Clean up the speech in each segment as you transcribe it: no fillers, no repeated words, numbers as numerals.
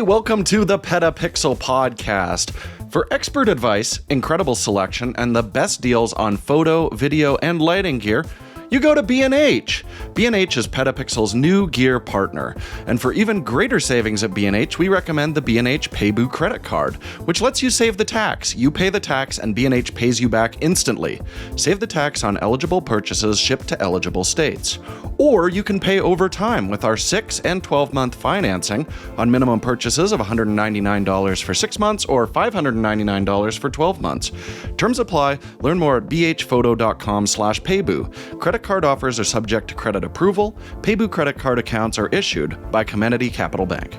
welcome to the PetaPixel podcast. For expert advice, incredible selection, and the best deals on photo, video, and lighting gear, you go to B&H. B&H is PetaPixel's new gear partner. And for even greater savings at B&H, we recommend the B&H Paybu credit card, which lets you save the tax. You pay the tax and B&H pays you back instantly. Save the tax on eligible purchases shipped to eligible states. Or you can pay over time with our 6 and 12-month financing on minimum purchases of $199 for 6 months or $599 for 12 months. Terms apply. Learn more at bhphoto.com/paybu. Credit card offers are subject to credit approval. Paybu credit card accounts are issued by Comenity Capital Bank.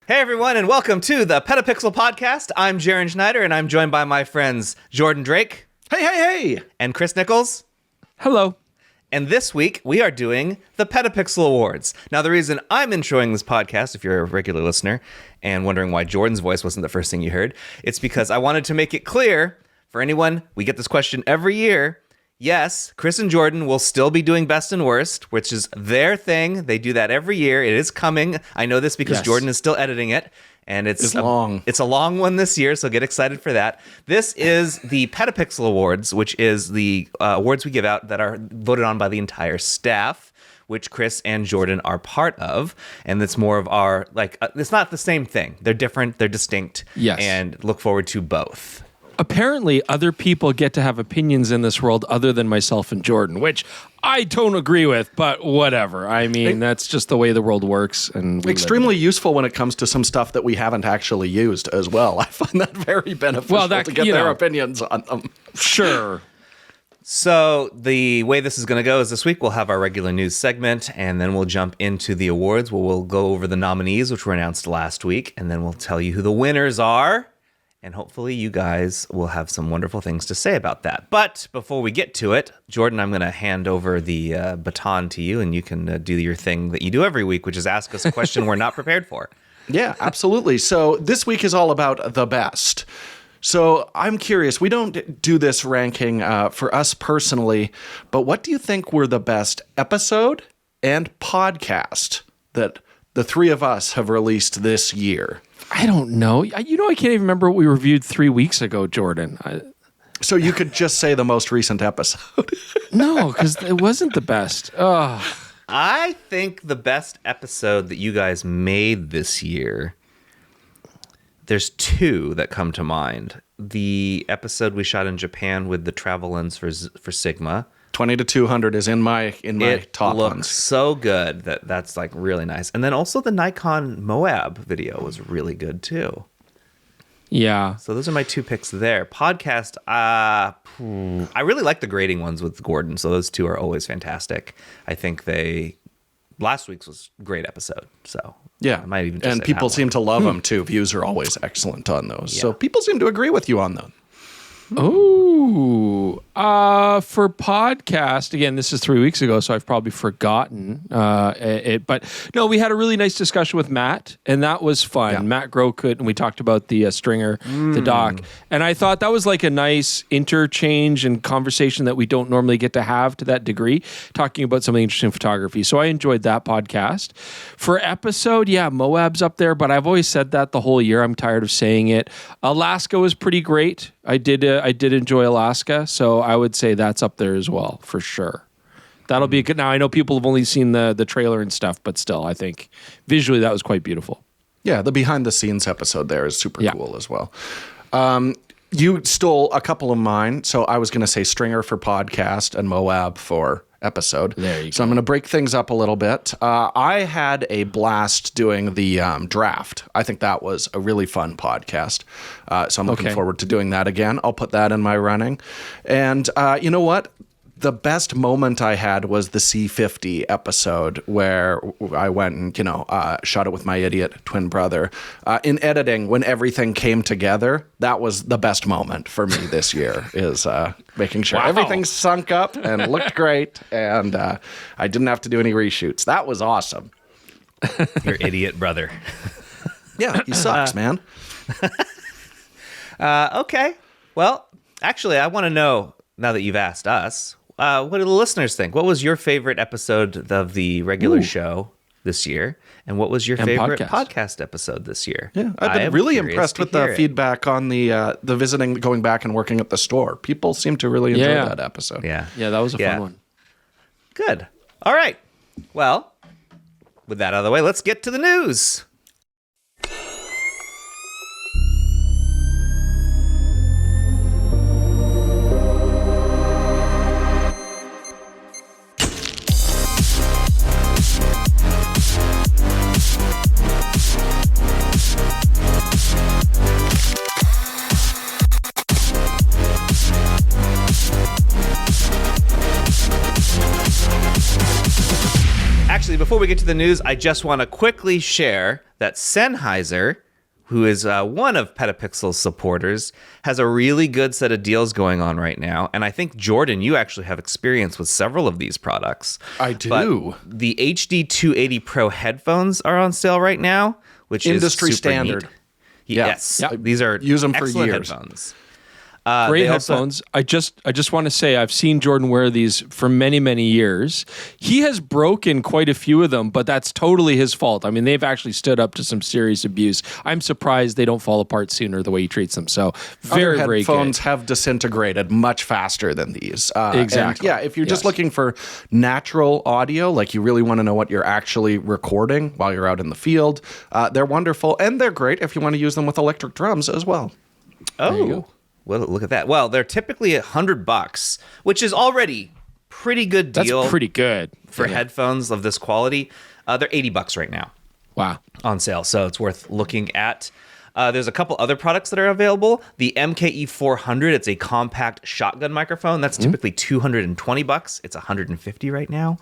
Hey everyone, and welcome to the PetaPixel podcast. I'm Jaron Schneider, and I'm joined by my friends Jordan Drake. Hey! And Chris Nichols. Hello. And this week, we are doing the PetaPixel Awards. Now, the reason I'm introing this podcast, if you're a regular listener and wondering why Jordan's voice wasn't the first thing you heard, it's because I wanted to make it clear for anyone, we get this question every year. Yes, Chris and Jordan will still be doing Best and Worst, which is their thing. They do that every year. It is coming. I know this because Jordan is still editing it. And it's long. It's a long one this year, so get excited for that. This is the PetaPixel Awards, which is the awards we give out that are voted on by the entire staff, which Chris and Jordan are part of. And it's more of our, it's not the same thing. They're different, they're distinct. Yes. And look forward to both. Apparently, other people get to have opinions in this world other than myself and Jordan, which I don't agree with, but whatever. I mean, that's just the way the world works. And extremely useful when it comes to some stuff that we haven't actually used as well. I find that very beneficial to get their opinions on them. Sure. So the way this is going to go is this week we'll have our regular news segment, and then we'll jump into the awards where we'll go over the nominees, which were announced last week, and then we'll tell you who the winners are. And hopefully you guys will have some wonderful things to say about that. But before we get to it, Jordan, I'm going to hand over the baton to you, and you can do your thing that you do every week, which is ask us a question we're not prepared for. Yeah, absolutely. So this week is all about the best. So I'm curious, we don't do this ranking for us personally, but what do you think were the best episode and podcast that the three of us have released this year? I don't know. I can't even remember what we reviewed 3 weeks ago, Jordan. So you could just say the most recent episode. No, because it wasn't the best. I think the best episode that you guys made this year, there's two that come to mind. The episode we shot in Japan with the travel lens for Sigma. 20 to 200 is in my top ones. It looks so good that's like really nice. And then also the Nikon Moab video was really good too. Yeah. So those are my two picks there. Podcast, I really like the grading ones with Gordon. So those two are always fantastic. I think last week's was a great episode. So yeah, I might even just and say people that seem one. to love them too. Views are always excellent on those. Yeah. So people seem to agree with you on them. Oh, for podcast, again, this is 3 weeks ago, so I've probably forgotten it. But no, we had a really nice discussion with Matt, and that was fun. Yeah. Matt Grokut, and we talked about the stringer, the dock. And I thought that was like a nice interchange and conversation that we don't normally get to have to that degree, talking about something interesting in photography. So I enjoyed that podcast. For episode, yeah, Moab's up there, but I've always said that the whole year. I'm tired of saying it. Alaska was pretty great. I did enjoy Alaska, so I would say that's up there as well, for sure. That'll be good. Now, I know people have only seen the trailer and stuff, but still, I think visually that was quite beautiful. Yeah, the behind-the-scenes episode there is super cool as well. You stole a couple of mine, so I was going to say Stringer for podcast and Moab for episode. There you go. So I'm going to break things up a little bit. I had a blast doing the draft. I think that was a really fun podcast. So I'm looking forward to doing that again. I'll put that in my running. And you know what? The best moment I had was the C50 episode where I went and, shot it with my idiot twin brother. In editing, when everything came together, that was the best moment for me this year, is making sure everything sunk up and looked great, and I didn't have to do any reshoots. That was awesome. Your idiot brother. Yeah, he sucks, man. Okay. Well, actually, I want to know, now that you've asked us, what do the listeners think? What was your favorite episode of the regular show? this year? And what was your And favorite podcast episode this year? Yeah, I've been really impressed with the feedback on the visiting, going back and working at the store. People seem to really enjoy that episode. Yeah, that was a fun one. Good. All right. Well, with that out of the way, let's get to the news. Actually, before we get to the news, I just want to quickly share that Sennheiser, who is one of PetaPixel's supporters, has a really good set of deals going on right now. And I think, Jordan, you actually have experience with several of these products. I do. But the HD 280 Pro headphones are on sale right now, which industry is super standard. neat. Yes. Yep. These are use them for excellent years. headphones. Great headphones. I just want to say I've seen Jordan wear these for many, many years. He has broken quite a few of them, but that's totally his fault. I mean, they've actually stood up to some serious abuse. I'm surprised they don't fall apart sooner the way he treats them. So very, very good. Headphones have disintegrated much faster than these. Exactly. And if you're just looking for natural audio, like you really want to know what you're actually recording while you're out in the field, they're wonderful. And they're great if you want to use them with electric drums as well. Oh, well, look at that. Well, they're typically $100, which is already pretty good deal. That's pretty good for headphones of this quality. They're $80 right now. Wow. On sale, so it's worth looking at. There's a couple other products that are available. The MKE 400, it's a compact shotgun microphone. That's typically $220. It's $150 right now.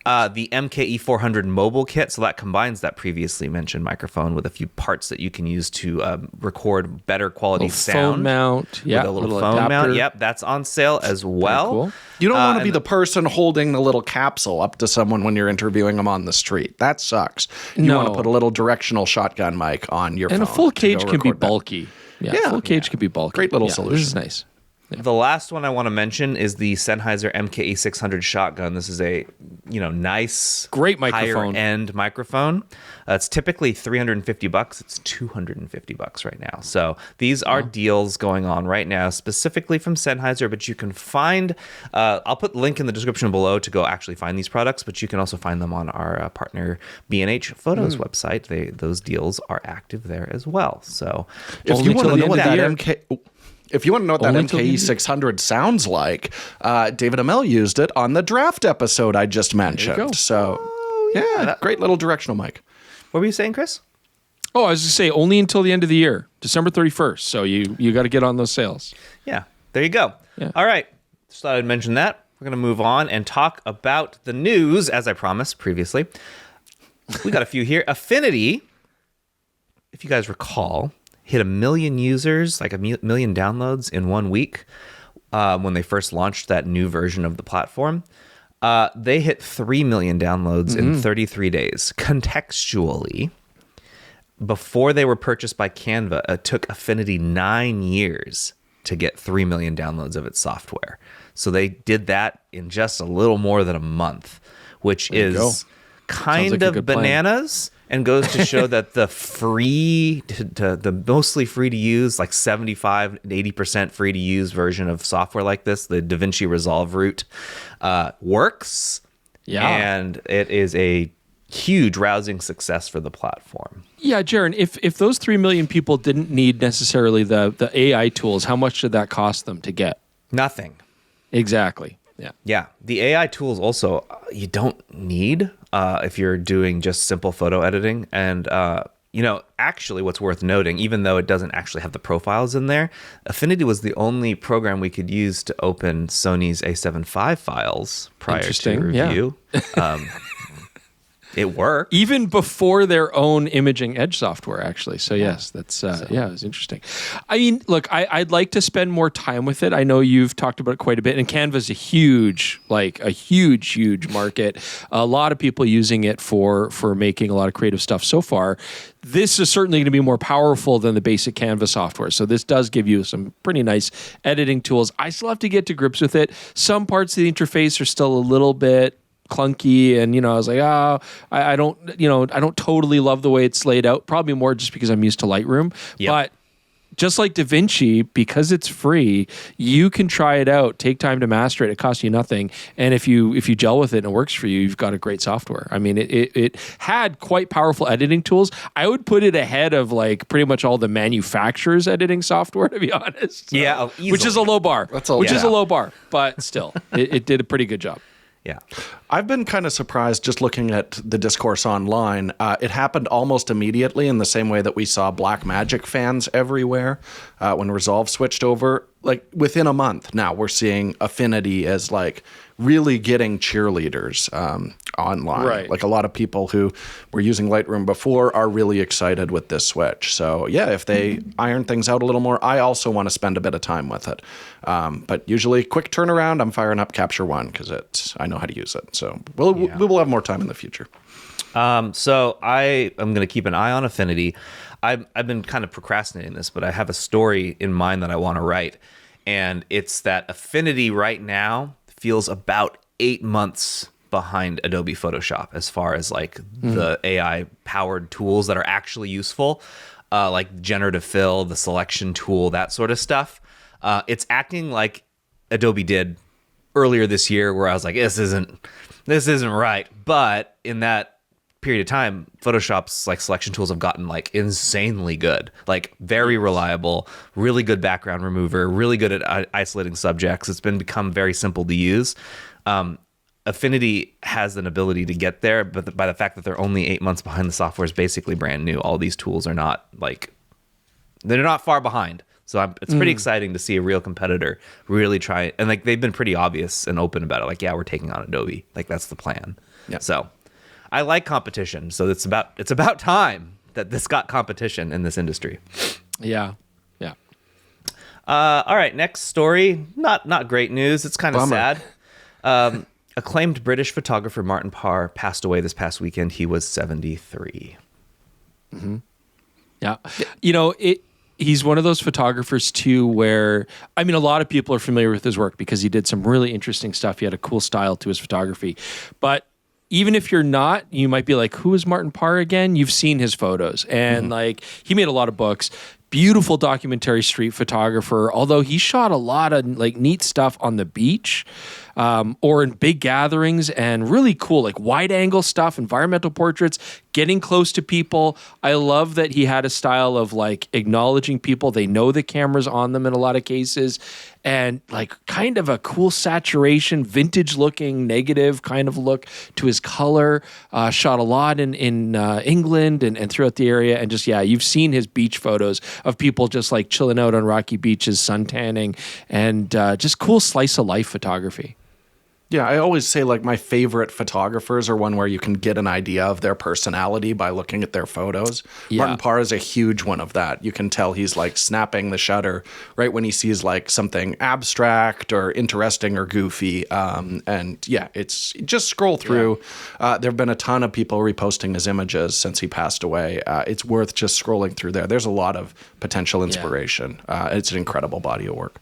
The MKE 400 mobile kit, so that combines that previously mentioned microphone with a few parts that you can use to record better quality sound. Phone mount. With a little phone adapter. mount. Yep, that's on sale as well. Cool. You don't want to be the person holding the little capsule up to someone when you're interviewing them on the street. That sucks. You want to put a little directional shotgun mic on your phone. And a full cage can be bulky. Yeah. Full cage can be bulky. Great little This solution. is nice. Yeah. The last one I want to mention is the Sennheiser MKE 600 shotgun. This is a nice, great microphone, higher end microphone. It's typically $350. It's $250 right now. So these are deals going on right now, specifically from Sennheiser. But you can find. I'll put the link in the description below to go actually find these products. But you can also find them on our partner B&H Photos website. Those deals are active there as well. So if you want to know what that Only MKE 600 sounds like, David Amell used it on the draft episode I just mentioned. So, great little directional mic. What were you saying, Chris? Oh, I was going to say only until the end of the year, December 31st. So you got to get on those sales. Yeah, there you go. Yeah. All right. Just thought I'd mention that. We're going to move on and talk about the news, as I promised previously. We got a few here. Affinity, if you guys recall, hit 1 million users, like 1 million downloads in 1 week when they first launched that new version of the platform. They hit 3 million downloads in 33 days. Contextually, before they were purchased by Canva, it took Affinity 9 years to get 3 million downloads of its software. So they did that in just a little more than a month, which is kind of bananas. And goes to show that the the mostly free to use, like 75, 80% free to use version of software like this, the DaVinci Resolve route, works. Yeah. And it is a huge rousing success for the platform. Yeah, Jaron, if those 3 million people didn't need necessarily the AI tools, how much did that cost them to get? Nothing. Exactly. Yeah. Yeah. The AI tools also you don't need if you're doing just simple photo editing. And, actually what's worth noting, even though it doesn't actually have the profiles in there, Affinity was the only program we could use to open Sony's A7 V files prior to review. Yeah. It worked. Even before their own imaging edge software, actually. So yes, that's it was interesting. I mean, look, I'd like to spend more time with it. I know you've talked about it quite a bit, and Canva's a huge market. A lot of people using it for making a lot of creative stuff so far. This is certainly going to be more powerful than the basic Canva software. So this does give you some pretty nice editing tools. I still have to get to grips with it. Some parts of the interface are still a little bit clunky, and I was like, I don't totally love the way it's laid out. Probably more just because I'm used to Lightroom, but just like DaVinci, because it's free, you can try it out, take time to master it. It costs you nothing, and if you gel with it and it works for you, you've got a great software. I mean, it had quite powerful editing tools. I would put it ahead of like pretty much all the manufacturers' editing software, to be honest. Yeah, which is a low bar. Is a low bar, but still, it did a pretty good job. Yeah. I've been kind of surprised just looking at the discourse online. It happened almost immediately in the same way that we saw Blackmagic fans everywhere when Resolve switched over. Like within a month now, we're seeing Affinity as like really getting cheerleaders online. Right. Like a lot of people who were using Lightroom before are really excited with this switch. So yeah, if they iron things out a little more, I also want to spend a bit of time with it. But usually quick turnaround, I'm firing up Capture One because I know how to use it. So we will have more time in the future. So I am going to keep an eye on Affinity. I've been kind of procrastinating this, but I have a story in mind that I want to write. And it's that Affinity right now feels about 8 months behind Adobe Photoshop as far as like the AI powered tools that are actually useful, like generative fill, the selection tool, that sort of stuff. It's acting like Adobe did earlier this year, where I was like, this isn't right. But in that period of time, Photoshop's like selection tools have gotten like insanely good, like very reliable, really good background remover, really good at isolating subjects. It's become very simple to use. Affinity has an ability to get there, but by the fact that they're only 8 months behind, the software is basically brand new. All these tools are not they're not far behind. So it's pretty exciting to see a real competitor really try, and like they've been pretty obvious and open about it. Like, yeah, we're taking on Adobe. Like that's the plan. Yeah. So I like competition. So it's about time that this got competition in this industry. Yeah. Yeah. All right, next story. Not great news. It's kind of sad. Acclaimed British photographer Martin Parr passed away this past weekend. He was 73. Mm-hmm. Yeah. He's one of those photographers too where, I mean, a lot of people are familiar with his work because he did some really interesting stuff. He had a cool style to his photography. But even if you're not, you might be like, who is Martin Parr again? You've seen his photos. And like, he made a lot of books. Beautiful documentary street photographer, although he shot a lot of like neat stuff on the beach or in big gatherings, and really cool like wide angle stuff, environmental portraits, getting close to people. I love that he had a style of like acknowledging people. They know the camera's on them in a lot of cases, and like kind of a cool saturation, vintage looking, negative kind of look to his color. Shot a lot in England and throughout the area, and just, yeah, you've seen his beach photos of people just like chilling out on rocky beaches, sun tanning, and just cool slice of life photography. Yeah, I always say like my favorite photographers are one where you can get an idea of their personality by looking at their photos. Yeah. Martin Parr is a huge one of that. You can tell he's like snapping the shutter right when he sees like something abstract or interesting or goofy. And yeah, it's just scroll through. Yeah. There have been a ton of people reposting his images since he passed away. It's worth just scrolling through there. There's a lot of potential inspiration. It's an incredible body of work.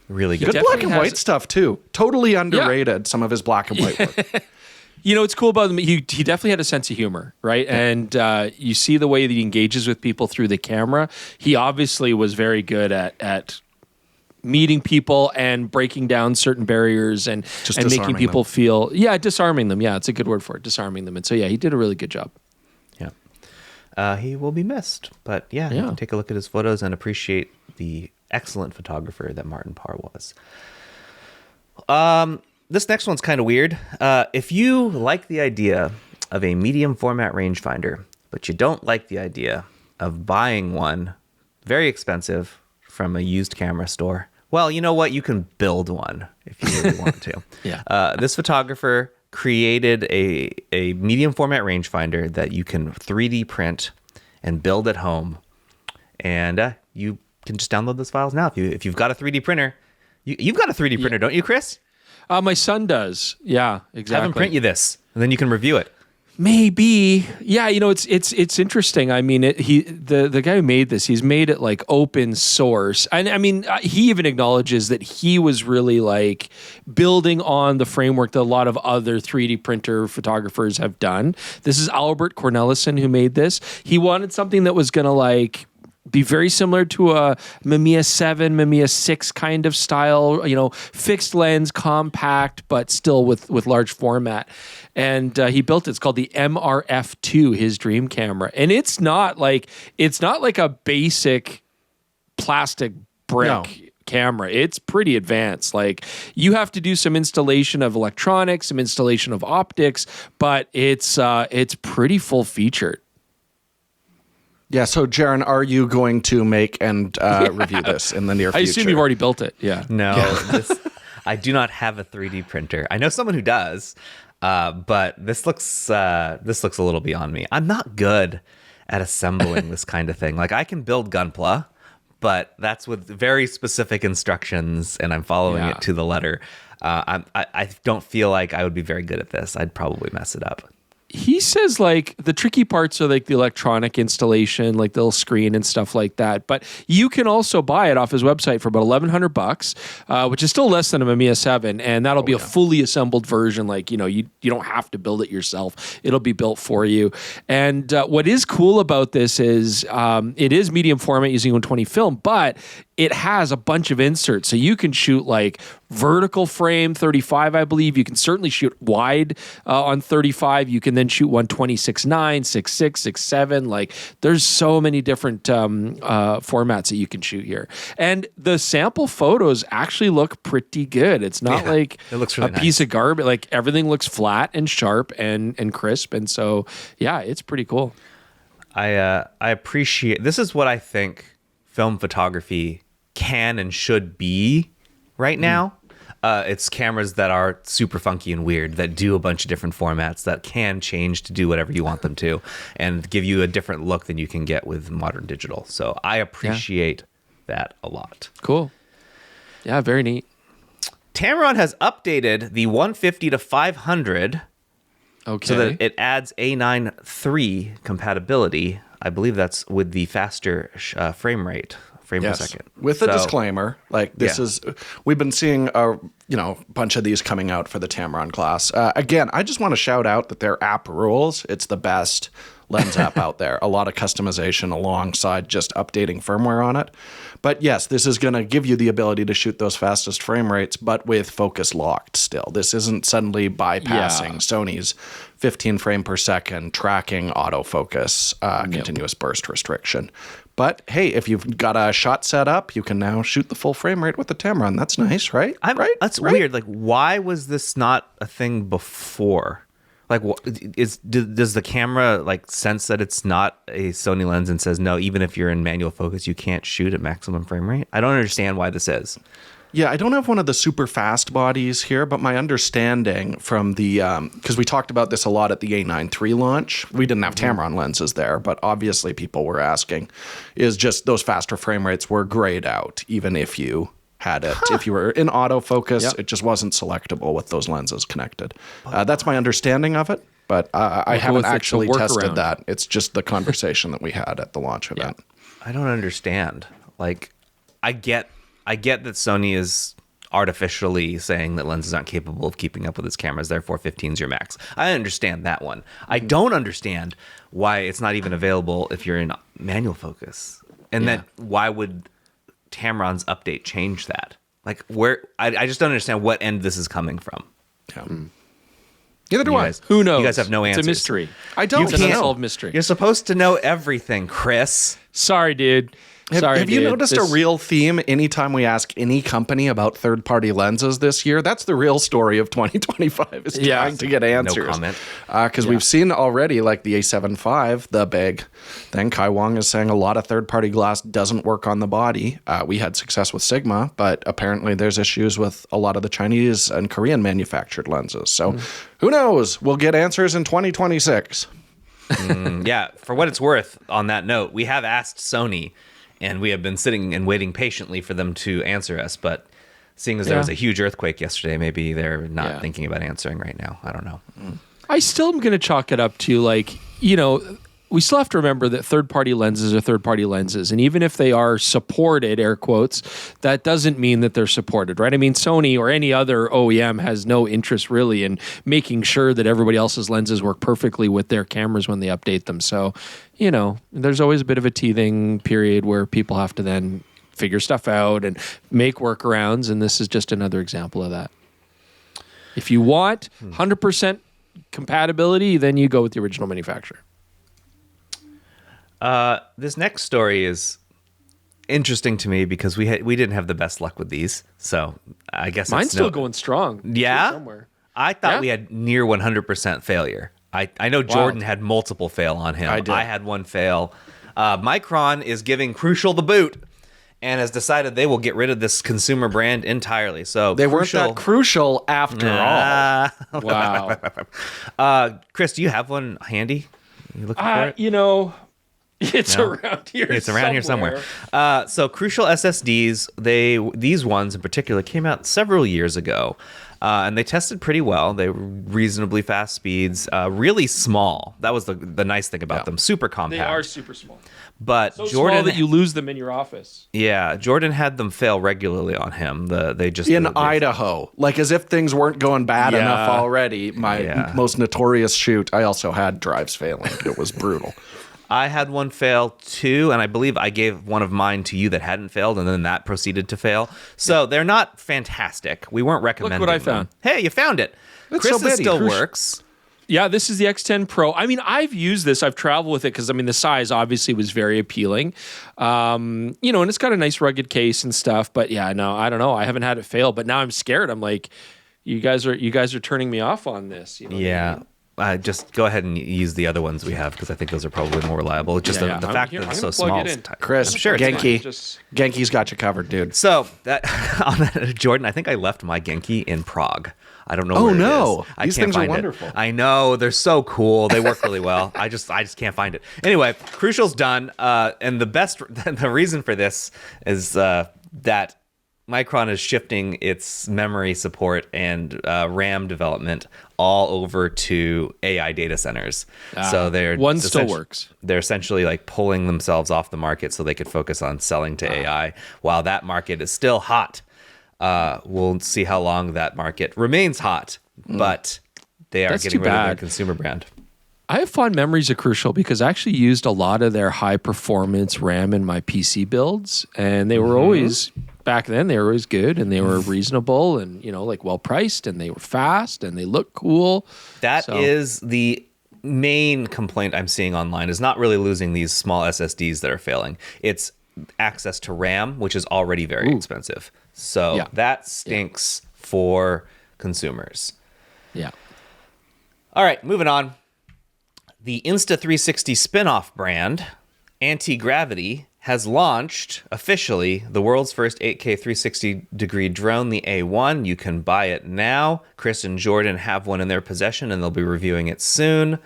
Really good. Good black and white stuff too. Totally underrated, some of his black and white work. What's cool about him, he definitely had a sense of humor, right? Yeah. And you see the way that he engages with people through the camera. He obviously was very good at meeting people and breaking down certain barriers and making people feel, disarming them. Yeah, it's a good word for it, disarming them. And so, yeah, he did a really good job. Yeah. He will be missed. But you can take a look at his photos and appreciate the excellent photographer that Martin Parr was. This next one's kind of weird. If you like the idea of a medium format rangefinder, but you don't like the idea of buying one very expensive from a used camera store, well, you know what? You can build one if you really want to. Yeah. This photographer created a medium format rangefinder that you can 3D print and build at home. And you can just download those files now. If you've got a 3D printer, you've got a 3D printer, don't you, Chris? My son does. Yeah, exactly. Have him print you this, and then you can review it. Maybe, yeah. It's interesting. I mean, the guy who made this, he's made it like open source, and I mean, he even acknowledges that he was really like building on the framework that a lot of other 3D printer photographers have done. This is Albert Cornelissen who made this. He wanted something that was gonna like be very similar to a Mamiya 7, Mamiya 6 kind of style, fixed lens, compact, but still with large format. And he built it. It's called the MRF2, his dream camera. And it's not like a basic plastic brick. No. Camera. It's pretty advanced. Like, you have to do some installation of electronics, some installation of optics, but it's pretty full featured. Yeah, so Jaron, are you going to make and review this in the near future? I assume you've already built it. Yeah. No, I do not have a 3D printer. I know someone who does, but this looks a little beyond me. I'm not good at assembling this kind of thing. Like, I can build Gunpla, but that's with very specific instructions, and I'm following it to the letter. I don't feel like I would be very good at this. I'd probably mess it up. He says like the tricky parts are like the electronic installation, like the little screen and stuff like that. But you can also buy it off his website for about $1,100, which is still less than a Mamiya 7, and that'll be a fully assembled version. Like, you don't have to build it yourself; it'll be built for you. And what is cool about this is it is medium format using 120 film, but it has a bunch of inserts, so you can shoot like vertical frame 35, I believe. You can certainly shoot wide on 35. You can then shoot 120 6.9, 6.6, 6.7. Like, there's so many different formats that you can shoot here, and the sample photos actually look pretty good. It's not like it looks really piece of garbage. Like, everything looks flat and sharp and crisp, and so yeah, it's pretty cool. I appreciate this. Is what I think film photography can and should be right now. It's cameras that are super funky and weird, that do a bunch of different formats, that can change to do whatever you want them to, and give you a different look than you can get with modern digital. So I appreciate that a lot. Cool. Yeah, very neat. Tamron has updated the 150 to 500 so that it adds A9 III compatibility. I believe that's with the faster frame per second. With a disclaimer, like this is, we've been seeing a bunch of these coming out for the Tamron class. Again, I just want to shout out that their app rules. It's the best lens app out there. A lot of customization alongside just updating firmware on it. But yes, this is going to give you the ability to shoot those fastest frame rates, but with focus locked still. This isn't suddenly bypassing Sony's 15 frame per second tracking autofocus continuous burst restriction. But hey, if you've got a shot set up, you can now shoot the full frame rate with the Tamron. That's nice, right? That's weird. Like, why was this not a thing before? Like, does the camera like sense that it's not a Sony lens and says, no, even if you're in manual focus, you can't shoot at maximum frame rate? I don't understand why this is. Yeah, I don't have one of the super fast bodies here, but my understanding from the, because we talked about this a lot at the A9 III launch, we didn't have Tamron lenses there, but obviously people were asking, is just those faster frame rates were grayed out, even if you had it. If you were in autofocus, it just wasn't selectable with those lenses connected. That's my understanding of it, but I haven't actually tested that. It's just the conversation that we had at the launch event. I don't understand. Like, I get that Sony is artificially saying that lenses aren't capable of keeping up with its cameras, therefore 15 is your max. I understand that one. I don't understand why it's not even available if you're in manual focus. And then why would Tamron's update change that? Like, where I just don't understand what end this is coming from. Yeah. Neither do I. Who knows? You guys have no answers. It's a mystery. I don't. It's an unsolved mystery. You're supposed to know everything, Chris. Sorry, dude. Have you noticed a real theme anytime we ask any company about third-party lenses this year? That's the real story of 2025 is trying to get answers. No comment. Because we've seen already, like the A7 IV, the big thing. Kai Wang is saying a lot of third-party glass doesn't work on the body. We had success with Sigma, but apparently there's issues with a lot of the Chinese and Korean manufactured lenses. So who knows? We'll get answers in 2026. Yeah, for what it's worth, on that note, we have asked Sony, and we have been sitting and waiting patiently for them to answer us. But seeing as there was a huge earthquake yesterday, maybe they're not thinking about answering right now. I don't know. I still am going to chalk it up to like, we still have to remember that third-party lenses are third-party lenses. And even if they are supported, air quotes, that doesn't mean that they're supported, right? I mean, Sony or any other OEM has no interest really in making sure that everybody else's lenses work perfectly with their cameras when they update them. So, there's always a bit of a teething period where people have to then figure stuff out and make workarounds. And this is just another example of that. If you want 100% compatibility, then you go with the original manufacturer. This next story is interesting to me because we didn't have the best luck with these, so I guess mine's still going strong. Yeah, somewhere. I thought we had near 100% failure. I know Jordan had multiple fail on him. I had one fail. Micron is giving Crucial the boot and has decided they will get rid of this consumer brand entirely. So they weren't that crucial after all. Wow. Chris, do you have one handy? You looking for it? It's around here. It's around here somewhere. So Crucial SSDs, these ones in particular came out several years ago, and they tested pretty well. They were reasonably fast speeds, really small. That was the nice thing about them. Super compact. They are super small. But so Jordan, small that you lose them in your office. Yeah, Jordan had them fail regularly on him. They just in Idaho, like as if things weren't going bad enough already. My most notorious shoot, I also had drives failing. It was brutal. I had one fail too, and I believe I gave one of mine to you that hadn't failed, and then that proceeded to fail. So they're not fantastic. We weren't recommending Look what I found. Hey, you found it. Chris still works. Yeah, this is the X10 Pro. I mean, I've used this. I've traveled with it because, the size obviously was very appealing. And it's got a nice rugged case and stuff. But yeah, no, I don't know. I haven't had it fail, but now I'm scared. I'm like, you guys are turning me off on this. Yeah. Just go ahead and use the other ones we have because I think those are probably more reliable. Just the fact that it's so small. Chris, sure Genki's got you covered, dude. So on that, Jordan, I think I left my Genki in Prague. I don't know where it is. These things are wonderful. I know. They're so cool. They work really well. I just can't find it. Anyway, Crucial's done. And the reason for this is that Micron is shifting its memory support and RAM development all over to AI data centers. So one still works. They're essentially like pulling themselves off the market so they could focus on selling to AI while that market is still hot. We'll see how long that market remains hot, but they are getting rid of their consumer brand. I have fond memories of Crucial because I actually used a lot of their high performance RAM in my PC builds, and they were always, back then, they were always good and they were reasonable and, well priced, and they were fast and they looked cool. That is the main complaint I'm seeing online, is not really losing these small SSDs that are failing. It's access to RAM, which is already very expensive. So that stinks for consumers. Yeah. All right, moving on. The Insta360 spin-off brand, Antigravity, has launched officially the world's first 8K 360-degree drone, the A1. You can buy it now. Chris and Jordan have one in their possession, and they'll be reviewing it soon.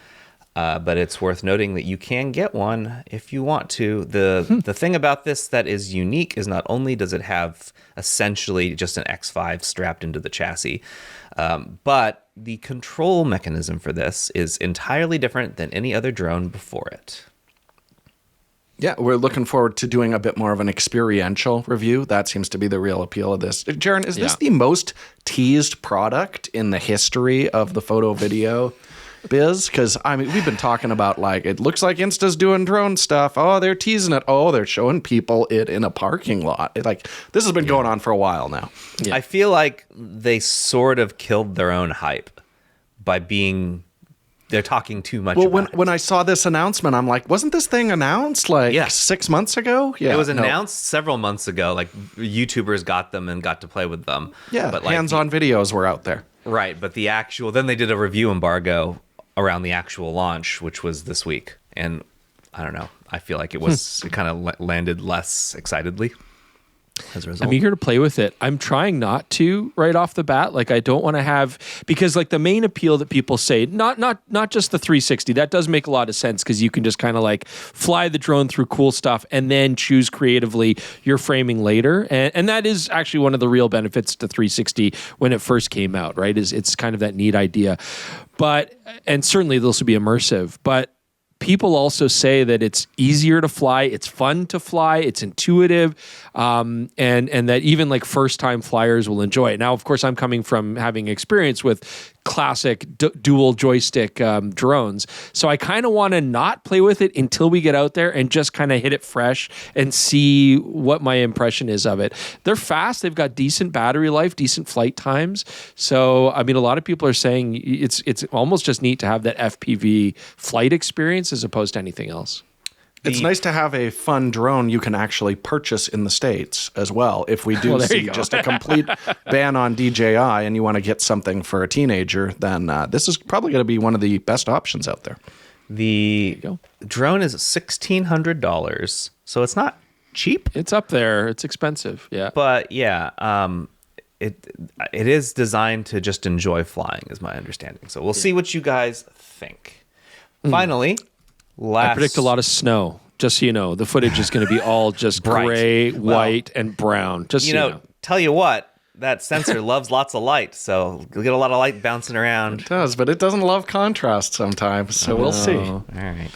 But it's worth noting that you can get one if you want to. The thing about this that is unique is not only does it have essentially just an X5 strapped into the chassis, but the control mechanism for this is entirely different than any other drone before it. Yeah, we're looking forward to doing a bit more of an experiential review. That seems to be the real appeal of this. Jaron, is this the most teased product in the history of the photo video biz? Because we've been talking about it looks like Insta's doing drone stuff. Oh, they're teasing it. Oh, they're showing people it in a parking lot. This has been going on for a while now. I feel like they sort of killed their own hype by they're talking too much about it. When I saw this announcement, I'm like, wasn't this thing announced 6 months ago? Yeah, it was announced several months ago. YouTubers got them and got to play with them. Yeah, but hands-on videos were out there. Right, but then they did a review embargo around the actual launch, which was this week. And I don't know. I feel like it kind of landed less excitedly. as a result. I'm eager to play with it. I'm trying not to right off the bat. Like I don't want to have, because like the main appeal that people say, not just the 360. That does make a lot of sense because you can just kind of like fly the drone through cool stuff and then choose creatively your framing later. And that is actually one of the real benefits to 360 when it first came out, right? Is it's kind of that neat idea. But, and certainly this will be immersive, but people also say that it's easier to fly, it's fun to fly, it's intuitive, and that even like first-time flyers will enjoy it. Now, of course, I'm coming from having experience with classic dual joystick drones, so I kind of want to not play with it until we get out there and just kind of hit it fresh and see what my impression is of it. They're fast, they've got decent battery life, decent flight times, so I mean, a lot of people are saying it's almost just neat to have that FPV flight experience as opposed to anything else. It's nice to have a fun drone you can actually purchase in the States as well. If we do see just a complete ban on DJI and you want to get something for a teenager, then this is probably going to be one of the best options out there. The drone is $1,600, so it's not cheap. It's up there. It's expensive. Yeah. But yeah, it is designed to just enjoy flying, is my understanding. So we'll see what you guys think. Finally, I predict a lot of snow. Just so you know, the footage is going to be all just gray, white, and brown. Just so you know. Tell you what, that sensor loves lots of light, so you'll get a lot of light bouncing around. It does, but it doesn't love contrast sometimes, so we'll see. All right.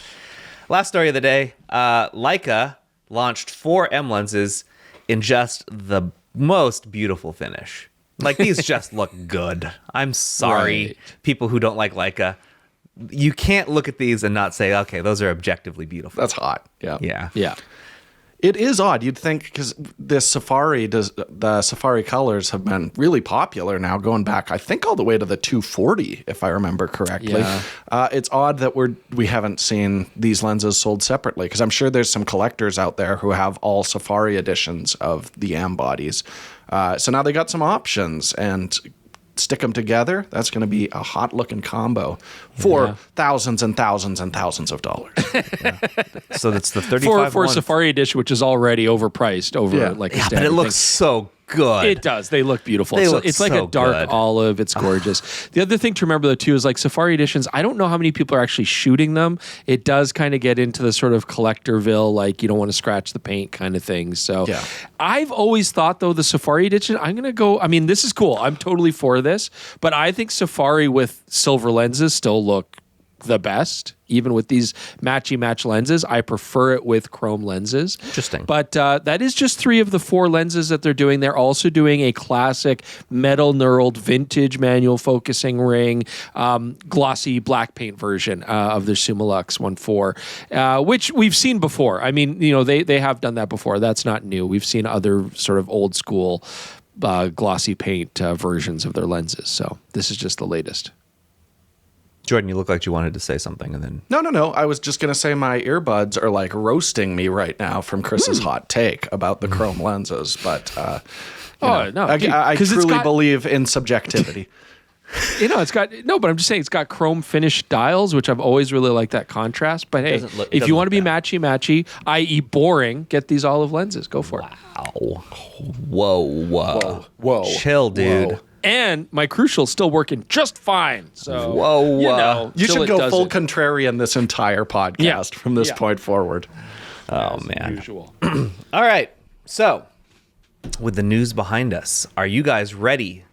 Last story of the day, Leica launched 4 M lenses in just the most beautiful finish. Like, these just look good. I'm sorry, people who don't like Leica. You can't look at these and not say, okay, those are objectively beautiful. That's hot. Yeah. Yeah. It is odd. You'd think, because the Safari colors have been really popular now, going back, I think, all the way to the 240, if I remember correctly. Yeah. It's odd that we haven't seen these lenses sold separately, because I'm sure there's some collectors out there who have all Safari editions of the AM bodies. So now they got some options, and stick them together, that's going to be a hot looking combo for thousands and thousands and thousands of dollars. So that's the 35 for Safari Edition, which is already overpriced like a standard but it looks so good. It does. They look beautiful. It's like so a dark good. olive. It's gorgeous. The other thing to remember though too is like Safari Editions, I don't know how many people are actually shooting them. It does kind of get into the sort of collectorville, like you don't want to scratch the paint kind of thing. So I've always thought though the Safari Edition, I'm going to go, I mean, this is cool. I'm totally for this, but I think Safari with silver lenses still look the best, even with these matchy-match lenses. I prefer it with chrome lenses. Interesting. But that is just 3 of the 4 lenses that they're doing. They're also doing a classic metal knurled vintage manual focusing ring, glossy black paint version of their Summilux 1.4, which we've seen before. I mean, you know, they have done that before. That's not new. We've seen other sort of old school glossy paint versions of their lenses. So this is just the latest. Jordan, you look like you wanted to say something, and then... No. I was just going to say my earbuds are like roasting me right now from Chris's hot take about the chrome lenses. But I truly believe in subjectivity. You know, it's got but I'm just saying it's got chrome finished dials, which I've always really liked that contrast. But hey, if you want to be matchy, i.e. boring, get these olive lenses. Go for it. Wow. Whoa. Chill, dude. Whoa. And my Crucial's still working just fine. So, you should go full contrarian this entire podcast from this point forward. Oh, man. Usual. All right. So, with the news behind us, are you guys ready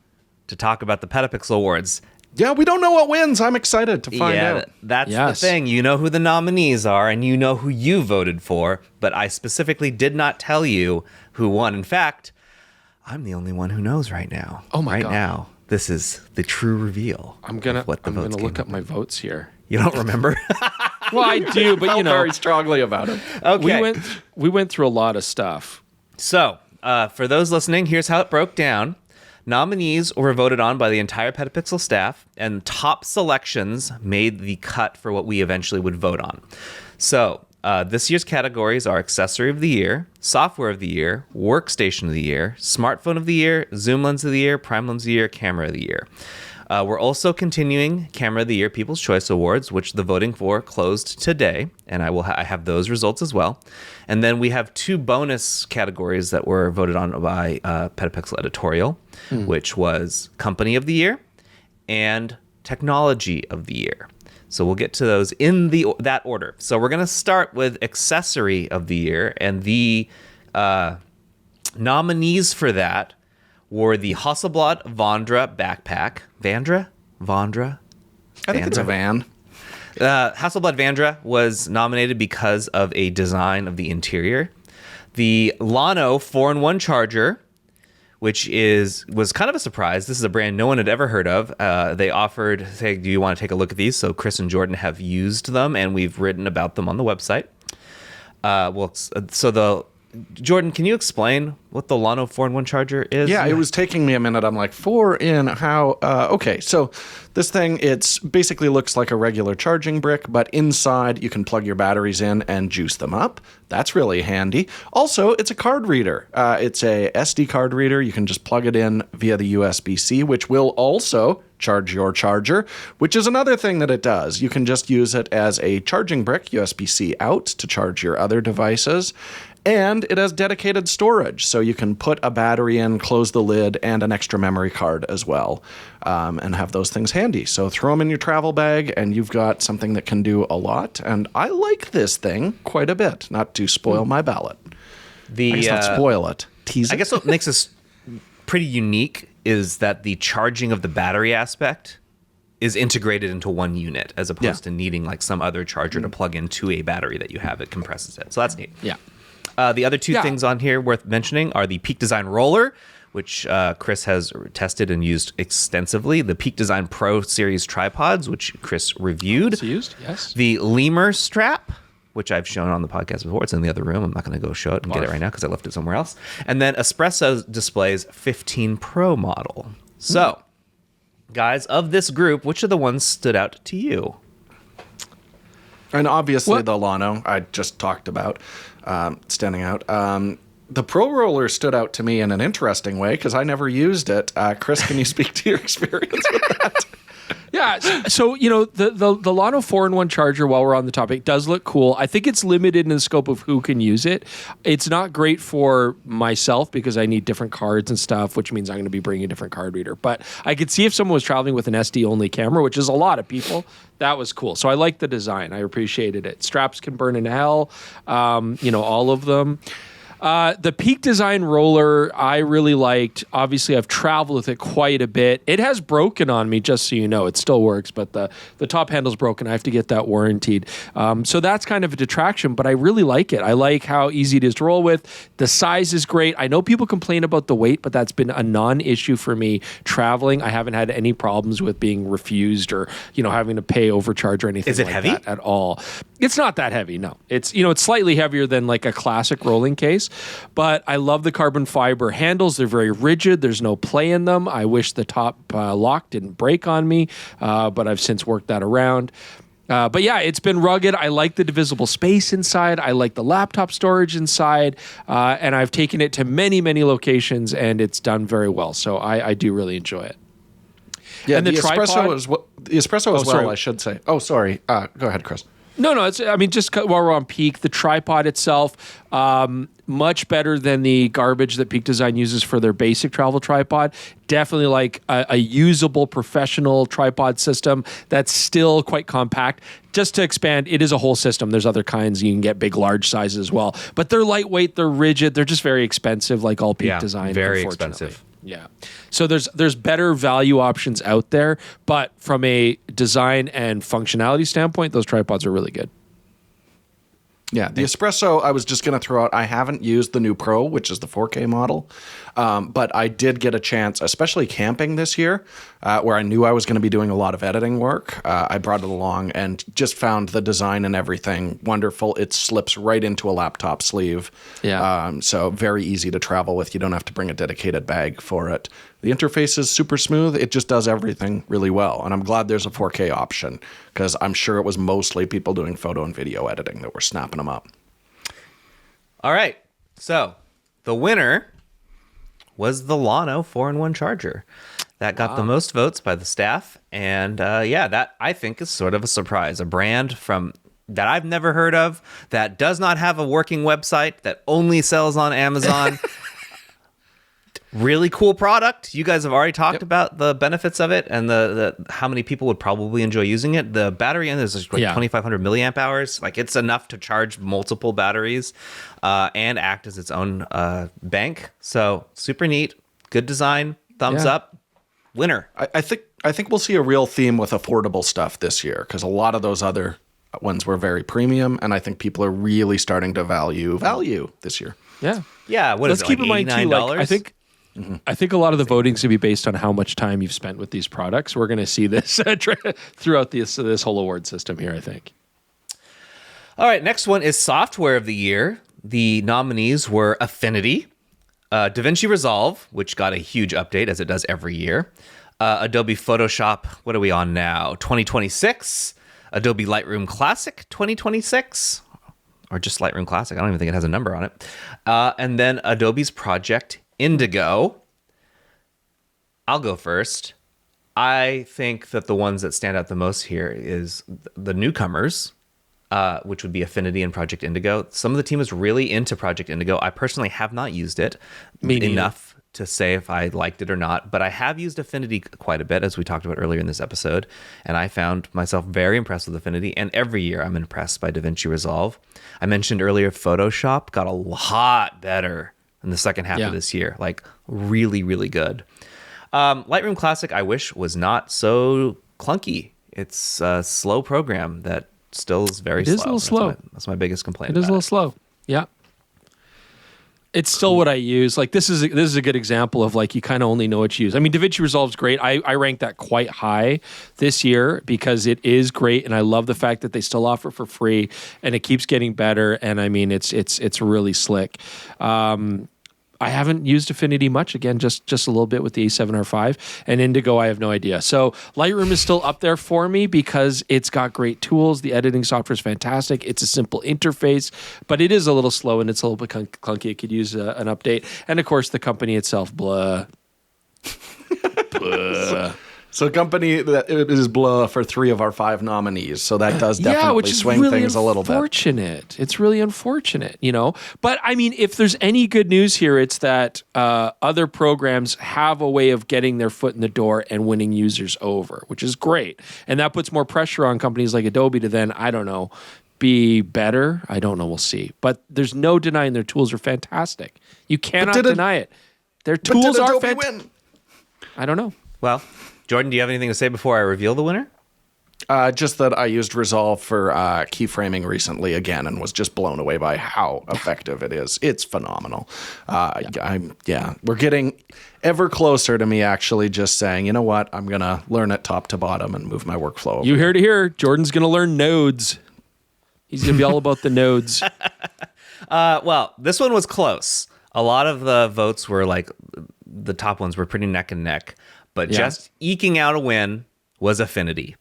to talk about the PetaPixel Awards? Yeah, we don't know what wins. I'm excited to find out. That's the thing. You know who the nominees are, and you know who you voted for, but I specifically did not tell you who won. In fact, I'm the only one who knows right now. Oh my God. Right now, this is the true reveal. I'm gonna look up my votes here. You don't remember? Well, I do, but you know very strongly about it. Okay. We went through a lot of stuff. So, for those listening, here's how it broke down. Nominees were voted on by the entire PetaPixel staff, and top selections made the cut for what we eventually would vote on. So, this year's categories are Accessory of the Year, Software of the Year, Workstation of the Year, Smartphone of the Year, Zoom Lens of the Year, Prime Lens of the Year, Camera of the Year. We're also continuing Camera of the Year People's Choice Awards, which the voting for closed today, and I have those results as well. And then we have 2 bonus categories that were voted on by PetaPixel Editorial, which was Company of the Year and Technology of the Year. So we'll get to those in that order. So we're going to start with Accessory of the Year, and the nominees for that were the Hasselblad Vondra backpack. Vondra? I think it's a van. Hasselblad Vondra was nominated because of a design of the interior. The Lano 4-in-1 charger, which was kind of a surprise. This is a brand no one had ever heard of. They offered, hey, do you want to take a look at these? So Chris and Jordan have used them, and we've written about them on the website. Jordan, can you explain what the Lano 4-in-1 charger is? Yeah, it was taking me a minute. I'm like, 4 in how? Okay, so this thing, it's basically looks like a regular charging brick, but inside you can plug your batteries in and juice them up. That's really handy. Also, it's a card reader. It's a SD card reader. You can just plug it in via the USB-C, which will also charge your charger, which is another thing that it does. You can just use it as a charging brick, USB-C out, to charge your other devices. And it has dedicated storage, so you can put a battery in, close the lid, and an extra memory card as well, and have those things handy. So throw them in your travel bag, and you've got something that can do a lot. And I like this thing quite a bit, not to spoil my ballot. I guess not spoil it. Tease it. I guess what makes this pretty unique is that the charging of the battery aspect is integrated into one unit, as opposed to needing like some other charger to plug into a battery that you have. It compresses it. So that's neat. Yeah. The other 2 things on here worth mentioning are the Peak Design Roller, which Chris has tested and used extensively. The Peak Design Pro Series tripods, which Chris reviewed. It's used, yes. The Lemur strap, which I've shown on the podcast before. It's in the other room. I'm not going to go show it and get it right now because I left it somewhere else. And then Espresso Display's 15 Pro model. So, guys, of this group, which of the ones stood out to you? And obviously the Lano I just talked about standing out. The Pro Roller stood out to me in an interesting way because I never used it. Chris, can you speak to your experience with that? Yeah, so the Lano 4-in-1 charger, while we're on the topic, does look cool. I think it's limited in the scope of who can use it. It's not great for myself because I need different cards and stuff, which means I'm going to be bringing a different card reader. But I could see if someone was traveling with an SD-only camera, which is a lot of people, that was cool. So I like the design. I appreciated it. Straps can burn in hell, all of them. The Peak Design Roller I really liked. Obviously, I've traveled with it quite a bit. It has broken on me, just so you know. It still works, but the top handle's broken. I have to get that warrantied. So that's kind of a detraction, but I really like it. I like how easy it is to roll with. The size is great. I know people complain about the weight, but that's been a non-issue for me traveling. I haven't had any problems with being refused or, having to pay overcharge or anything like heavy? that at all. It's not that heavy, no. It's slightly heavier than like a classic rolling case, but I love the carbon fiber handles. They're very rigid. There's no play in them. I wish the top lock didn't break on me, but I've since worked that around. But yeah, it's been rugged. I like the divisible space inside. I like the laptop storage inside, and I've taken it to many, many locations, and it's done very well. So I do really enjoy it. Yeah, and the espresso as well, sorry. I should say. Oh, sorry. Go ahead, Chris. No, just while we're on Peak, the tripod itself, much better than the garbage that Peak Design uses for their basic travel tripod. Definitely like a usable professional tripod system that's still quite compact. Just to expand, it is a whole system. There's other kinds. You can get big, large sizes as well. But they're lightweight, they're rigid, they're just very expensive, like all Peak Design. Very expensive. Yeah. So there's better value options out there, but from a design and functionality standpoint, those tripods are really good. Yeah, the espresso, I was just going to throw out, I haven't used the new Pro, which is the 4K model, but I did get a chance, especially camping this year, where I knew I was going to be doing a lot of editing work. I brought it along and just found the design and everything wonderful. It slips right into a laptop sleeve. Yeah. So very easy to travel with. You don't have to bring a dedicated bag for it. The interface is super smooth. It just does everything really well. And I'm glad there's a 4K option because I'm sure it was mostly people doing photo and video editing that were snapping them up. All right. So the winner was the Lano 4-in-1 charger. That got the most votes by the staff. And that I think is sort of a surprise. A brand from that I've never heard of, that does not have a working website, that only sells on Amazon. Really cool product. You guys have already talked about the benefits of it and the how many people would probably enjoy using it. The battery in is like 2,500 milliamp hours. Like it's enough to charge multiple batteries and act as its own bank. So super neat. Good design. Thumbs up. Winner. I think we'll see a real theme with affordable stuff this year, because a lot of those other ones were very premium, and I think people are really starting to value this year. Yeah. Yeah. Let's keep in mind too, like, I think a lot of the voting is going to be based on how much time you've spent with these products. We're going to see this throughout this whole award system here, I think. All right, next one is Software of the Year. The nominees were Affinity, DaVinci Resolve, which got a huge update as it does every year, Adobe Photoshop, what are we on now? 2026, Adobe Lightroom Classic 2026, or just Lightroom Classic. I don't even think it has a number on it. And then Adobe's Project Indigo. I'll go first. I think that the ones that stand out the most here is the newcomers, which would be Affinity and Project Indigo. Some of the team is really into Project Indigo. I personally have not used it enough to say if I liked it or not, but I have used Affinity quite a bit, as we talked about earlier in this episode, and I found myself very impressed with Affinity, and every year I'm impressed by DaVinci Resolve. I mentioned earlier Photoshop got a lot better in the second half of this year, like really, really good. Lightroom Classic, I wish, was not so clunky. It's a slow program that still is very slow. It is a little slow. That's my biggest complaint. It is a little slow. Yeah. It's still what I use. Like this is a good example of like you kind of only know what you use. I mean, DaVinci Resolve's great. I rank that quite high this year because it is great, and I love the fact that they still offer it for free, and it keeps getting better. And I mean, it's really slick. I haven't used Affinity much. Again, just a little bit with the A7R5, and Indigo, I have no idea. So Lightroom is still up there for me because it's got great tools. The editing software is fantastic. It's a simple interface, but it is a little slow and it's a little bit clunky. It could use an update. And of course, the company itself, blah. Blah. So company that is blah for 3 of our 5 nominees. So that does definitely swing really things a little bit. Unfortunate. It's really unfortunate, you know. But I mean, if there's any good news here, it's that other programs have a way of getting their foot in the door and winning users over, which is great. And that puts more pressure on companies like Adobe to then, I don't know, be better. I don't know. We'll see. But there's no denying their tools are fantastic. You cannot deny it. Their tools are fantastic. I don't know. Well, Jordan, do you have anything to say before I reveal the winner? Just that I used Resolve for keyframing recently again and was just blown away by how effective it is. It's phenomenal. We're getting ever closer to me actually just saying, you know what, I'm going to learn it top to bottom and move my workflow over. You heard it here. Jordan's going to learn nodes. He's going to be all about the nodes. Well, this one was close. A lot of the votes were like, the top ones were pretty neck and neck. But just eking out a win was Affinity.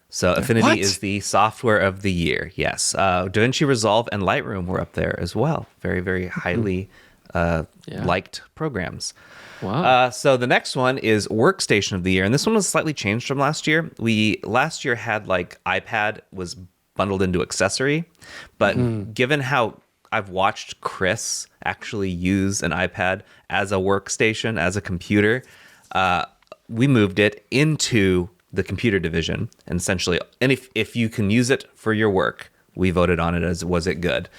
So Affinity is the software of the year. Yes. DaVinci Resolve and Lightroom were up there as well. Very, very highly liked programs. Wow. So the next one is Workstation of the year. And this one was slightly changed from last year. We last year had like iPad was bundled into Accessory. But given how I've watched Chris actually use an iPad as a workstation, as a computer, we moved it into the computer division, and essentially, and if you can use it for your work, we voted on it as was it good.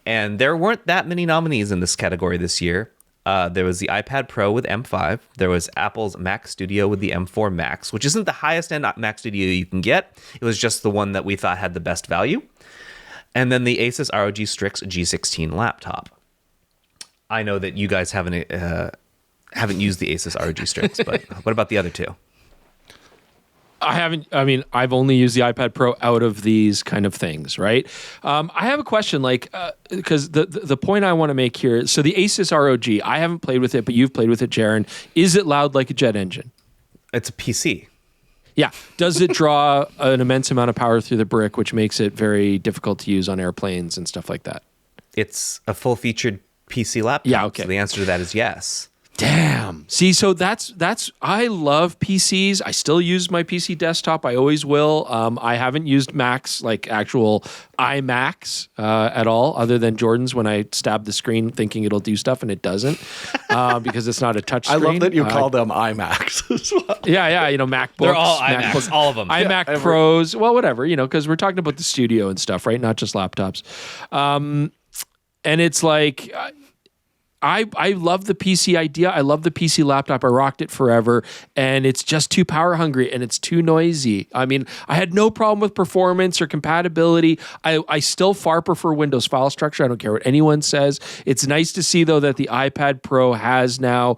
And there weren't that many nominees in this category this year. There was the iPad Pro with M5. There was Apple's Mac Studio with the M4 Max, which isn't the highest end Mac Studio you can get. It was just the one that we thought had the best value. And then the Asus ROG Strix G16 laptop. I know that you guys haven't used the Asus ROG Strix, but what about the other two? I haven't. I mean, I've only used the iPad Pro out of these kind of things, right? I have a question, like, because the point I want to make here. So the Asus ROG, I haven't played with it, but you've played with it, Jaron. Is it loud like a jet engine? It's a PC. Yeah. Does it draw an immense amount of power through the brick, which makes it very difficult to use on airplanes and stuff like that? It's a full-featured PC laptop. Yeah. Okay. So the answer to that is yes. Damn. See, so that's I love PCs. I still use my PC desktop. I always will. I haven't used Macs, like actual iMacs at all, other than Jordan's when I stab the screen thinking it'll do stuff and it doesn't because it's not a touch screen. I love that you call them iMacs as well. Yeah, MacBooks. They're all iMacs, all of them. iMac Pros, well, whatever, because we're talking about the studio and stuff, right? Not just laptops. And it's like... I love the PC idea. I love the PC laptop. I rocked it forever, and it's just too power hungry and it's too noisy. I mean, I had no problem with performance or compatibility. I still far prefer Windows file structure. I don't care what anyone says. It's nice to see though that the iPad Pro has now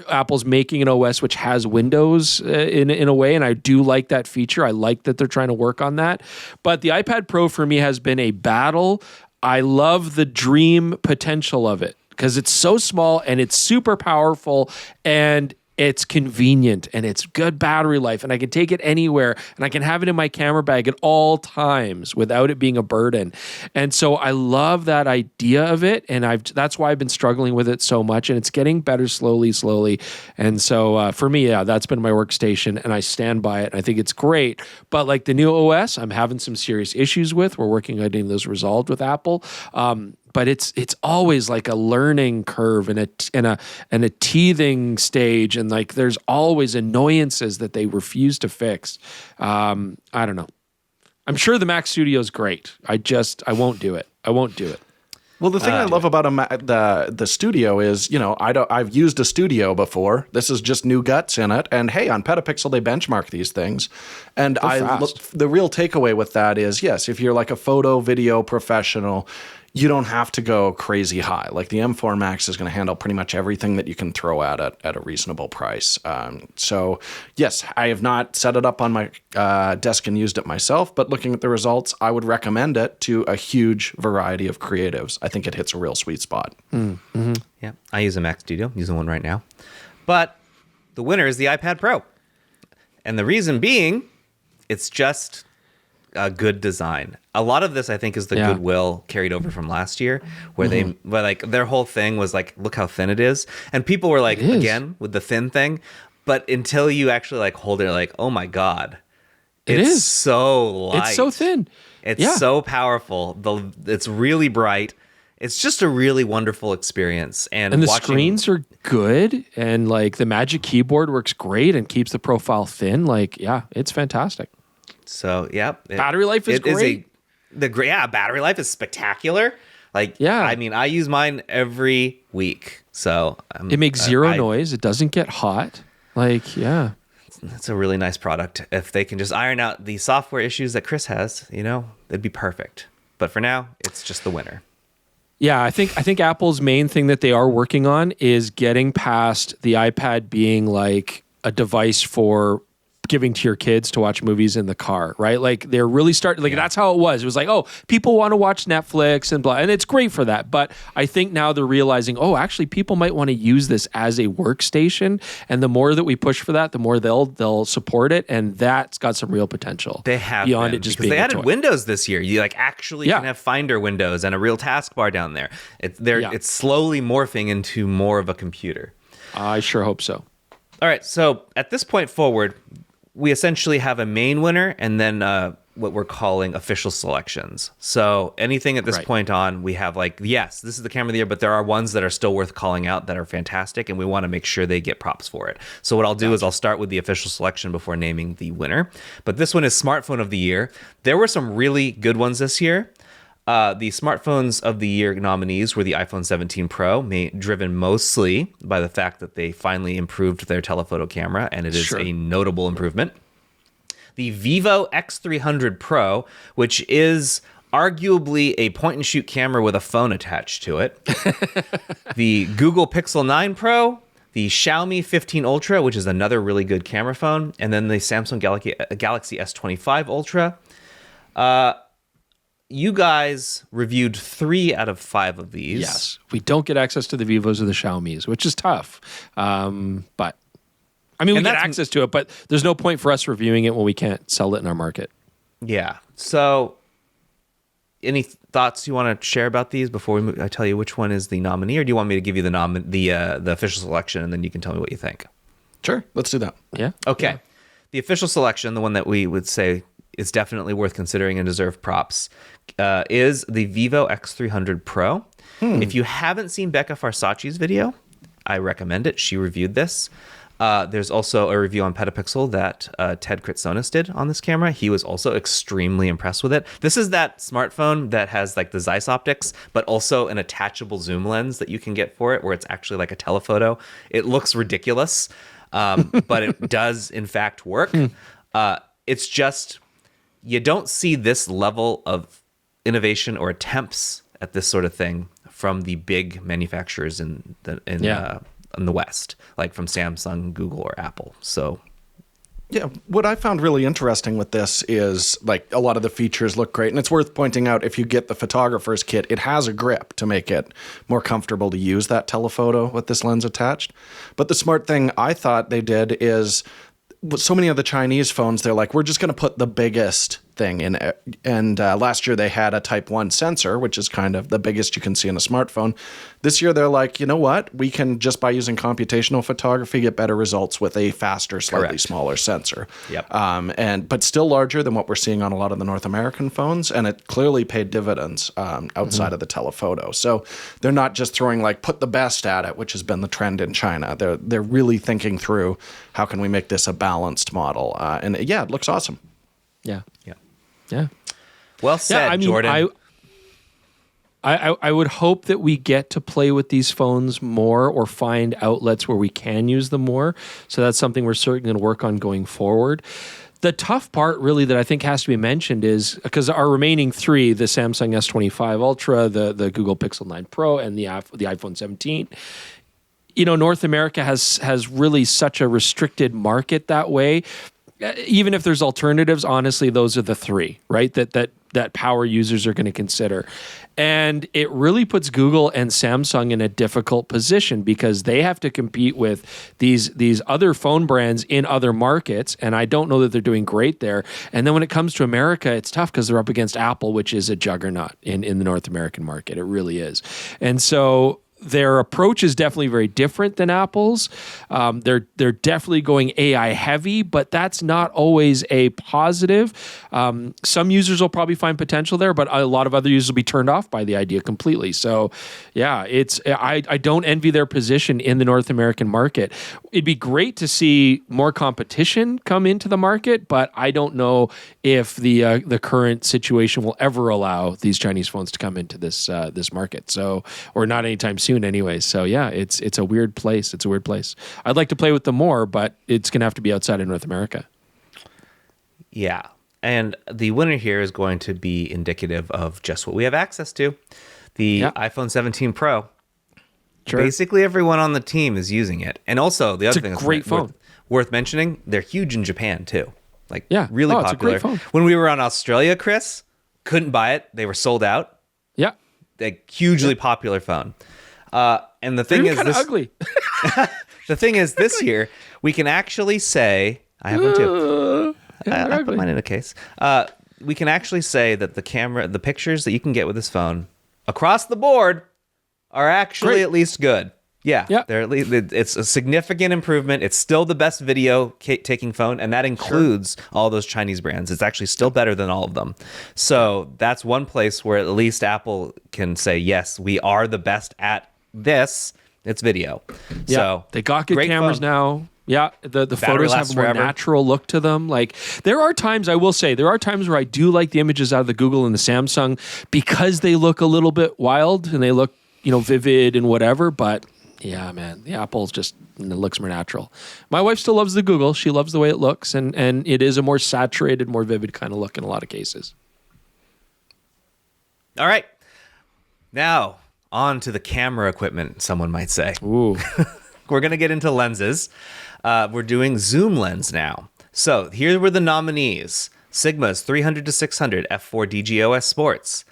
Apple's making an OS which has Windows in a way, and I do like that feature. I like that they're trying to work on that. But the iPad Pro for me has been a battle. I love the dream potential of it, because it's so small and it's super powerful and it's convenient and it's good battery life and I can take it anywhere and I can have it in my camera bag at all times without it being a burden. And so I love that idea of it, and that's why I've been struggling with it so much, and it's getting better slowly. And so for me, that's been my workstation, and I stand by it. I think it's great. But like the new OS, I'm having some serious issues with. We're working on getting those resolved with Apple. But it's always like a learning curve and a teething stage, and like there's always annoyances that they refuse to fix. I don't know. I'm sure the Mac Studio is great. I won't do it. Well, the thing I love about the Studio is, I've used a Studio before. This is just new guts in it. And hey, on PetaPixel, they benchmark these things. And the real takeaway with that is, yes, if you're like a photo, video professional, you don't have to go crazy high. Like the M4 Max is going to handle pretty much everything that you can throw at it at a reasonable price. So yes, I have not set it up on my desk and used it myself, but looking at the results, I would recommend it to a huge variety of creatives. I think it hits a real sweet spot. Mm-hmm. Yeah, I use a Mac Studio. I'm using one right now. But the winner is the iPad Pro. And the reason being, it's just a good design. A lot of this, I think, is the goodwill carried over from last year, where their whole thing was like, look how thin it is. And people were like, again, with the thin thing. But until you actually like hold it, like, oh my God, it's so light. It's so thin. It's so powerful. It's really bright. It's just a really wonderful experience. And the screens are good, and like the Magic Keyboard works great and keeps the profile thin. Like, it's fantastic. So battery life is great. Battery life is spectacular. I mean, I use mine every week, so it makes zero noise. It doesn't get hot. It's a really nice product. If they can just iron out the software issues that Chris has, it'd be perfect. But for now, it's just the winner. Yeah, I think Apple's main thing that they are working on is getting past the iPad being like a device for giving to your kids to watch movies in the car, right? Like they're really starting, that's how it was. It was like, oh, people want to watch Netflix and blah, and it's great for that. But I think now they're realizing, oh, actually people might want to use this as a workstation. And the more that we push for that, the more they'll support it. And that's got some real potential. They have beyond it just being they a added toy. Windows this year. You actually can have Finder windows and a real taskbar down there. It's slowly morphing into more of a computer. I sure hope so. All right. So at this point forward, we essentially have a main winner and then what we're calling official selections. So anything at this point on, we have this is the camera of the year, but there are ones that are still worth calling out that are fantastic, and we want to make sure they get props for it. So what I'll do is I'll start with the official selection before naming the winner. But this one is smartphone of the year. There were some really good ones this year. The smartphones of the year nominees were the iPhone 17 Pro, driven mostly by the fact that they finally improved their telephoto camera, and it is a notable improvement. The Vivo X300 Pro, which is arguably a point-and-shoot camera with a phone attached to it. The Google Pixel 9 Pro, the Xiaomi 15 Ultra, which is another really good camera phone, and then the Samsung Galaxy S25 Ultra. You guys reviewed 3 out of 5 of these. Yes. We don't get access to the Vivos or the Xiaomis, which is tough. But I mean, we get access to it, but there's no point for us reviewing it when we can't sell it in our market. Yeah. So any thoughts you want to share about these before I tell you which one is the nominee, or do you want me to give you the official selection and then you can tell me what you think? Sure, let's do that. Yeah. Okay. Yeah. The official selection, the one that we would say is definitely worth considering and deserve props, is the Vivo X300 Pro. If you haven't seen Becca Farsacci's video, I recommend it. She reviewed this. There's also a review on PetaPixel that Ted Kritsonis did on this camera. He was also extremely impressed with it. This is that smartphone that has like the Zeiss optics, but also an attachable zoom lens that you can get for it, where it's actually like a telephoto. It looks ridiculous, but it does in fact work. It's just, you don't see this level of innovation or attempts at this sort of thing from the big manufacturers in the West, like from Samsung, Google, or Apple. So yeah, what I found really interesting with this is like a lot of the features look great. And it's worth pointing out, if you get the photographer's kit, it has a grip to make it more comfortable to use that telephoto with this lens attached. But the smart thing I thought they did is, with so many of the Chinese phones, they're like, we're just going to put the biggest thing in it. And last year they had a Type 1 sensor, which is kind of the biggest you can see in a smartphone. This year they're like, you know what? We can, just by using computational photography, get better results with a faster, slightly smaller sensor. Yep. But still larger than what we're seeing on a lot of the North American phones. And it clearly paid dividends outside of the telephoto. So they're not just throwing like, put the best at it, which has been the trend in China. They're really thinking through, how can we make this a balanced model? And yeah, it looks awesome. Yeah. yeah. Yeah. Well said, Jordan. I would hope that we get to play with these phones more, or find outlets where we can use them more. So that's something we're certainly going to work on going forward. The tough part really that I think has to be mentioned is, because our remaining three, the Samsung S25 Ultra, the Google Pixel 9 Pro, and the iPhone 17, North America has really such a restricted market that way. Even if there's alternatives, honestly, those are the three, right? That power users are going to consider. And it really puts Google and Samsung in a difficult position, because they have to compete with these other phone brands in other markets. And I don't know that they're doing great there. And then when it comes to America, it's tough because they're up against Apple, which is a juggernaut in the North American market. It really is. And so their approach is definitely very different than Apple's. They're definitely going AI heavy, but that's not always a positive. Some users will probably find potential there, but a lot of other users will be turned off by the idea completely. So yeah, I don't envy their position in the North American market. It'd be great to see more competition come into the market, but I don't know if the current situation will ever allow these Chinese phones to come into this market. So, or not anytime soon. Anyway, so yeah, it's a weird place. It's a weird place. I'd like to play with them more, but it's going to have to be outside of North America. Yeah, and the winner here is going to be indicative of just what we have access to: the iPhone 17 Pro. Sure. Basically, everyone on the team is using it, and also the other thing that's great phone. Worth mentioning, they're huge in Japan too. Like, really popular. popular. It's a great phone. When we were on Australia, Chris, couldn't buy it; they were sold out. Yeah, Like, hugely popular phone. And the thing is, this ugly. The thing is, this year we can actually say, I have one too. I put mine in a case. We can actually say that the pictures that you can get with this phone across the board are actually at least good. Yeah, they're at least, it's a significant improvement. It's still the best video taking phone, and that includes all those Chinese brands. It's actually still better than all of them. So that's one place where at least Apple can say, yes, we are the best at this. It's video. Yeah, so they got good cameras phone. now. Yeah, the photos have a more natural look to them. Like, there are times, I will say, where I do like the images out of the Google and the Samsung, because they look a little bit wild and they look, vivid and whatever. But yeah, man, the Apple's just, it looks more natural. My wife still loves the Google. She loves the way it looks, and it is a more saturated, more vivid kind of look in a lot of cases. All right. Now, on to the camera equipment, someone might say. Ooh. We're going to get into lenses. We're doing zoom lens now. So here were the nominees: Sigma's 300 to 600 f4 DGOS Sports,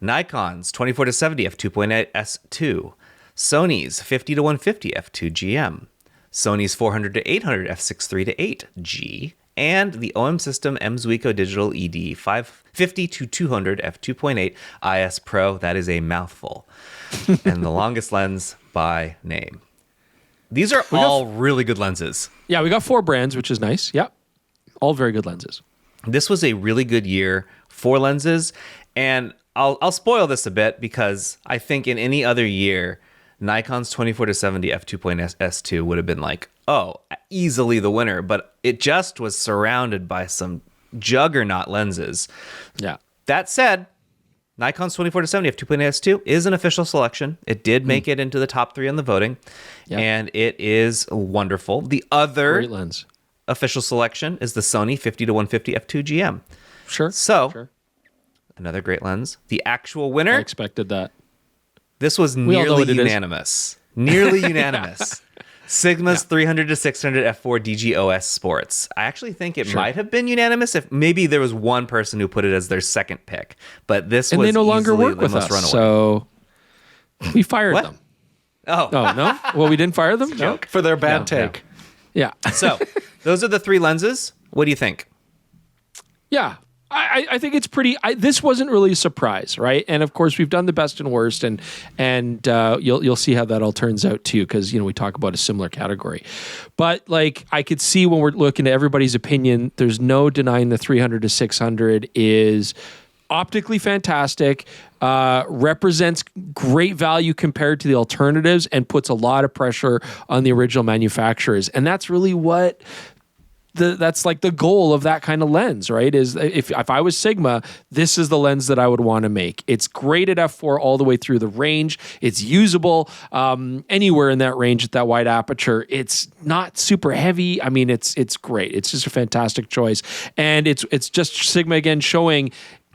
Nikon's 24 to 70 f2.8 S2, Sony's 50 to 150 f2 GM, Sony's 400 to 800 f6.3 to 8 G, and the OM System Mzuiko Digital ED 550 to 200 f2.8 IS Pro. That is a mouthful. And the longest lens by name. These are all really good lenses. Yeah, we got 4 brands, which is nice. Yeah, all very good lenses. This was a really good year for lenses, and I'll spoil this a bit because I think in any other year, Nikon's 24-70 f2.S2 would have been like, oh, easily the winner, but it just was surrounded by some juggernaut lenses. Yeah. That said, Nikon's 24-70 f2.S2 is an official selection. It did make it into the top 3 on the voting, and it is wonderful. The other Great lens. official selection is the Sony 50-150 f2 GM. Sure. So, another great lens. The actual winner. I expected that. This was all know nearly what it is. unanimous. Nearly unanimous. Sigma's 300 to 600 f4 DGOS Sports. I actually think it might have been unanimous if maybe there was one person who put it as their second pick, but this And was they no longer easily work the with most us, runaway. so we fired What? them. Oh, Oh, no? Well, we didn't fire them? No? For their bad No, take. Yeah. so those are the 3 lenses. What do you think? Yeah. I think it's pretty. This wasn't really a surprise, right? And of course, we've done the best and worst, and you'll see how that all turns out too, because we talk about a similar category. But like, I could see when we're looking at everybody's opinion, there's no denying the 300 to 600 is optically fantastic, represents great value compared to the alternatives, and puts a lot of pressure on the original manufacturers, and that's really what. That's like the goal of that kind of lens, right? Is if I was Sigma, this is the lens that I would want to make. It's great at f4 all the way through the range. It's usable anywhere in that range at that wide aperture. It's not super heavy. I mean, it's great. It's just a fantastic choice, and it's just Sigma again showing.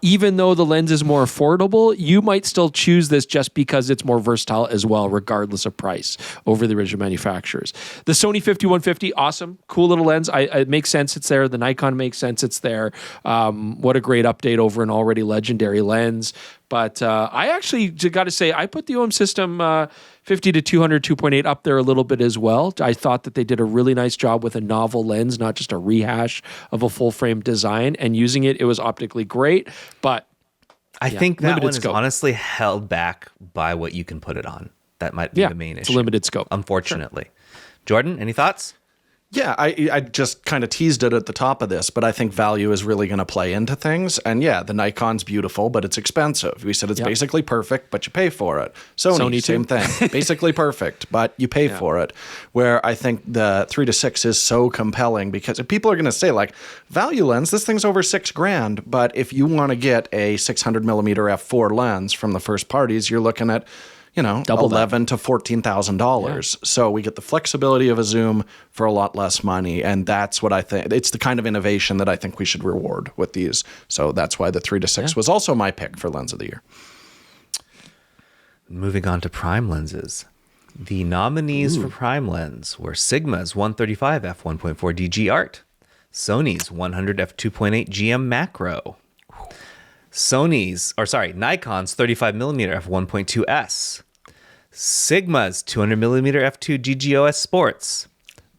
Even though the lens is more affordable, you might still choose this just because it's more versatile as well, regardless of price over the original manufacturers. The Sony 50-150, awesome, cool little lens. It makes sense it's there. The Nikon makes sense it's there. What a great update over an already legendary lens. But I actually got to say, I put the OM System 50 to 200 2.8 up there a little bit as well. I thought that they did a really nice job with a novel lens, not just a rehash of a full frame design, and using it was optically great. But I think that limited one scope. is honestly held back by what you can put it on. That might be the main it's issue. a limited scope. Unfortunately. Jordan, any thoughts? Yeah, I just kind of teased it at the top of this, but I think value is really going to play into things. And yeah, the Nikon's beautiful, but it's expensive. We said it's basically perfect, but you pay for it. Sony same thing. Basically perfect, but you pay for it. Where I think the 3 to 6 is so compelling because people are going to say like, value lens, this thing's over $6,000. But if you want to get a 600 millimeter f4 lens from the first parties, you're looking at Double $11,000 to $14,000. So we get the flexibility of a zoom for a lot less money. And that's what I think. It's the kind of innovation that I think we should reward with these. So that's why the 3 to 6 was also my pick for Lens of the Year. Moving on to prime lenses. The nominees for prime lens were Sigma's 135 f1.4 DG Art, Sony's 100 f2.8 GM Macro, Nikon's 35mm f1.2S, Sigma's 200mm f2 GGOS Sports,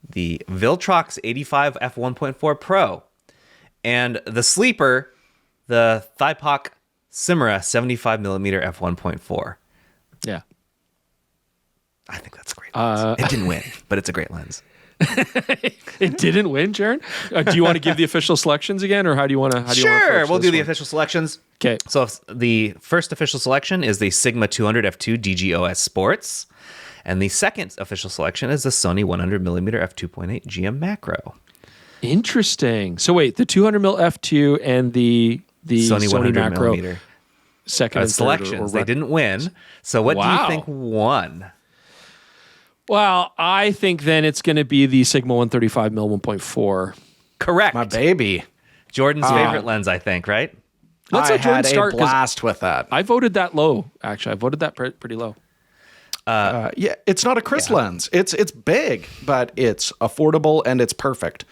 the Viltrox 85 f1.4 Pro, and the sleeper, the Thypoc Simera 75mm f1.4. Yeah. I think that's a great lens. It didn't win, but it's a great lens. It didn't win, Jaron. Do you want to give the official selections again, or how do you want to? Sure, we'll do the official selections. Okay. So the first official selection is the Sigma 200 f2 DGOS Sports, and the second official selection is the Sony 100mm f2.8 GM Macro. Interesting. So wait, the 200mm f2 and the Sony 100 Macro millimeter second and third selections. They didn't win. So what do you think won? Well, I think then it's going to be the Sigma 135mm 1.4. Correct. My baby. Jordan's favorite lens, I think, right? Let's I let Jordan had start a 'cause blast with that. I voted that low. Actually, I voted that pretty low. Yeah, it's not a Chris lens. It's big, but it's affordable and it's perfect.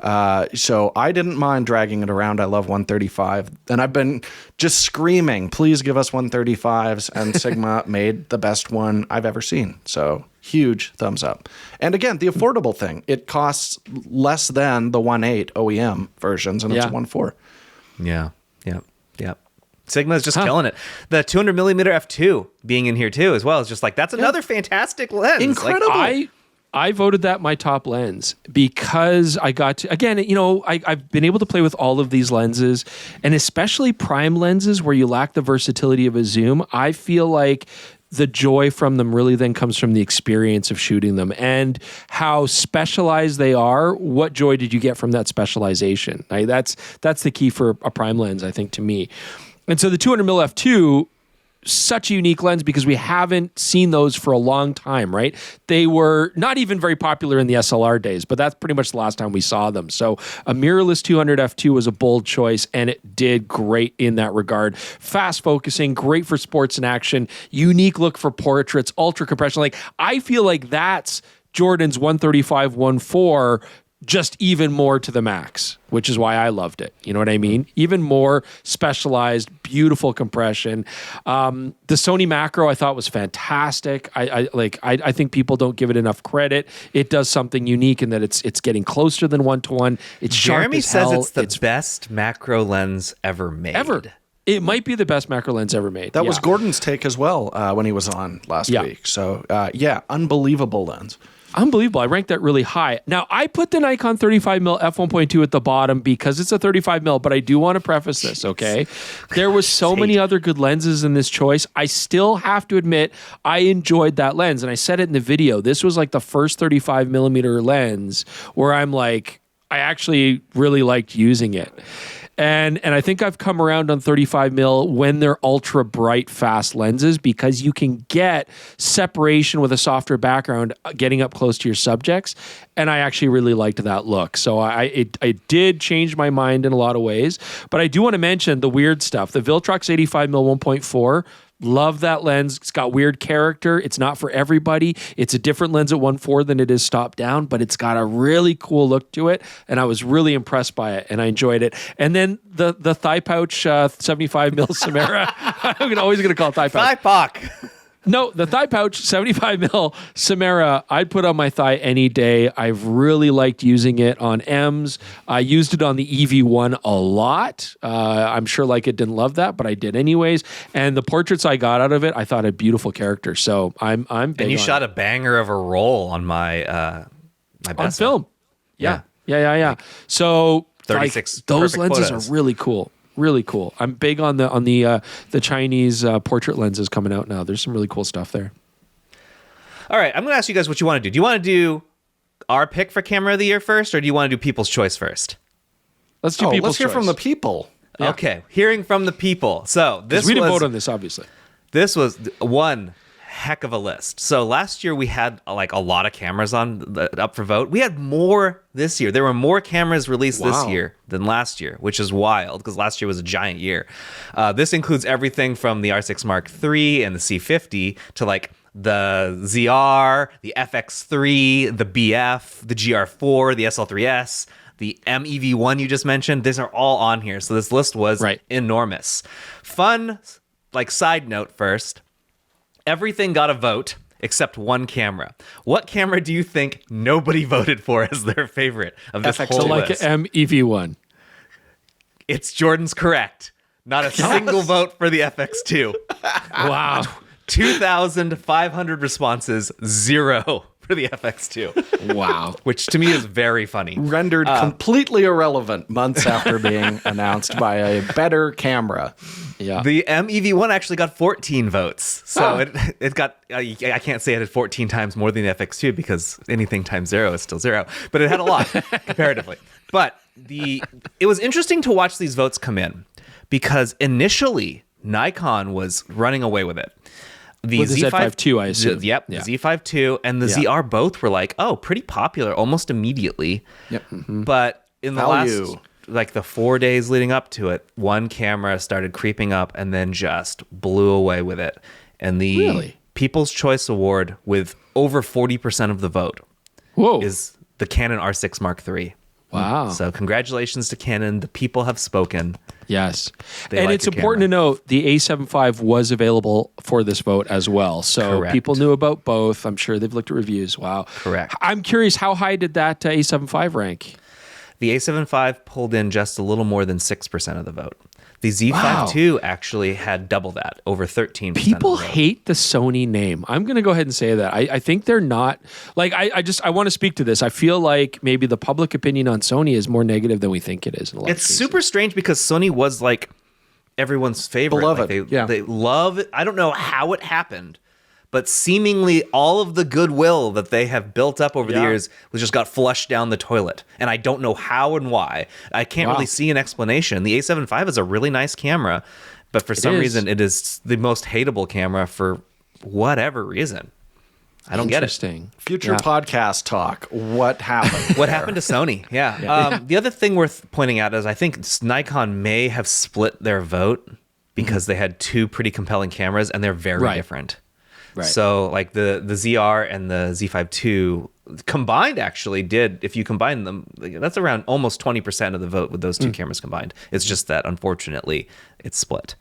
So I didn't mind dragging it around. I love 135, and I've been just screaming, please give us 135s, and Sigma made the best one I've ever seen. So huge thumbs up. And again, the affordable thing, it costs less than the 1.8 OEM versions, and it's a 1.4. Yeah. Sigma is just killing it. The 200 millimeter f2 being in here too, as well, is just like, that's another fantastic lens. Incredible. Like, I voted that my top lens because I got to, again, I've been able to play with all of these lenses, and especially prime lenses where you lack the versatility of a zoom. I feel like the joy from them really then comes from the experience of shooting them and how specialized they are. What joy did you get from that specialization? That's the key for a prime lens, I think, to me. And so the 200mm f2, such a unique lens because we haven't seen those for a long time, right? They were not even very popular in the SLR days, but that's pretty much the last time we saw them. So a mirrorless 200 f2 was a bold choice, and it did great in that regard. Fast focusing, great for sports and action, unique look for portraits, ultra compression. Like, I feel like that's Jordan's 135 1.4 just even more to the max, which is why I loved it. You know what I mean? Even more specialized, beautiful compression. The Sony macro I thought was fantastic. I think people don't give it enough credit. It does something unique in that it's getting closer than 1:1. It's sharp Jeremy as says hell. it's the best macro lens ever made. Ever. It might be the best macro lens ever made. That was Gordon's take as well when he was on last week. So unbelievable lens. Unbelievable. I ranked that really high. Now, I put the Nikon 35mm f1.2 at the bottom because it's a 35mm, but I do want to preface this, okay? There was so many other good lenses in this choice. I still have to admit, I enjoyed that lens, and I said it in the video. This was like the first 35mm lens where I'm like, I actually really liked using it. And I think I've come around on 35mm when they're ultra bright, fast lenses because you can get separation with a softer background getting up close to your subjects. And I actually really liked that look. So I did change my mind in a lot of ways. But I do want to mention the weird stuff. The Viltrox 85mm 1.4, love that lens. It's got weird character. It's not for everybody. It's a different lens at 1.4 than it is stop down, but it's got a really cool look to it. And I was really impressed by it, and I enjoyed it. And then the thigh pouch 75mm Samara. I'm always going to call it thigh pouch. Thigh pock. No, the thigh pouch 75mm Samara, I'd put on my thigh any day. I've really liked using it on M's. I used it on the EV1 a lot. I'm sure Leica didn't love that, but I did anyways. And the portraits I got out of it, I thought had beautiful character. So I'm big And you on shot it. a banger of a roll on my my best On film. Yeah. So 36 those perfect lenses photos. are really cool. Really cool. I'm big on the Chinese portrait lenses coming out now. There's some really cool stuff there. All right, I'm going to ask you guys what you want to do. Do you want to do our pick for camera of the year first, or do you want to do people's choice first? Let's do people's Let's hear choice. from the people. Yeah. Okay, hearing from the people. So we didn't vote on this, obviously. This was one heck of a list. So last year we had like a lot of cameras up for vote. We had more this year. There were more cameras released this year than last year, which is wild because last year was a giant year. This includes everything from the R6 Mark III and the C50 to like the ZR, the FX3, the BF, the GR4, the SL3S, the MEV1 you just mentioned. These are all on here. So this list was enormous. Fun, like side note first, everything got a vote except one camera. What camera do you think nobody voted for as their favorite of this FX2. whole So like list? an MEV1. It's Jordan's correct. Not a single vote for the FX2. Wow. 2,500 responses, 0 for the FX2. Wow. Which to me is very funny. Rendered completely irrelevant months after being announced by a better camera. Yeah. The MEV1 actually got 14 votes. So it got, I can't say it had 14 times more than the FX2 because anything times 0 is still 0. But it had a lot comparatively. But it was interesting to watch these votes come in because initially Nikon was running away with it. The With the Z5 II, I assume. Yep, the Z5 II and the ZR both were like, pretty popular almost immediately. Yep. Mm-hmm. But in the Value. last, like the 4 days leading up to it, one camera started creeping up and then just blew away with it. And the Really? People's Choice Award with over 40% of the vote Whoa. is the Canon R6 Mark III. Wow. So congratulations to Canon. The people have spoken. Yes. They And like it's your important to note the A7 IV was available for this vote as well. So Correct. people knew about both. I'm sure they've looked at reviews. Wow. Correct. I'm curious, how high did that A7 V rank? The A7 V pulled in just a little more than 6% of the vote. The Z5 Wow. II actually had double that, over 13%. People of the vote. hate the Sony name. I'm going to go ahead and say that. I think they're not like, I want to speak to this. I feel like maybe the public opinion on Sony is more negative than we think it is. In a lot of It's cases. super strange because Sony was like everyone's favorite. Beloved, Like yeah. they love it. I don't know how it happened, but seemingly all of the goodwill that they have built up over the years was just got flushed down the toilet. And I don't know how and why. I can't really see an explanation. The A7 V is a really nice camera, but for some reason it is the most hateable camera for whatever reason. I don't get it. Interesting. Future podcast talk. What happened? What happened to Sony? Yeah. The other thing worth pointing out is I think Nikon may have split their vote because they had two pretty compelling cameras and they're very different. Right. So like the ZR and the Z5 II combined actually did, if you combine them, that's around almost 20% of the vote with those two cameras combined. It's just that unfortunately it's split.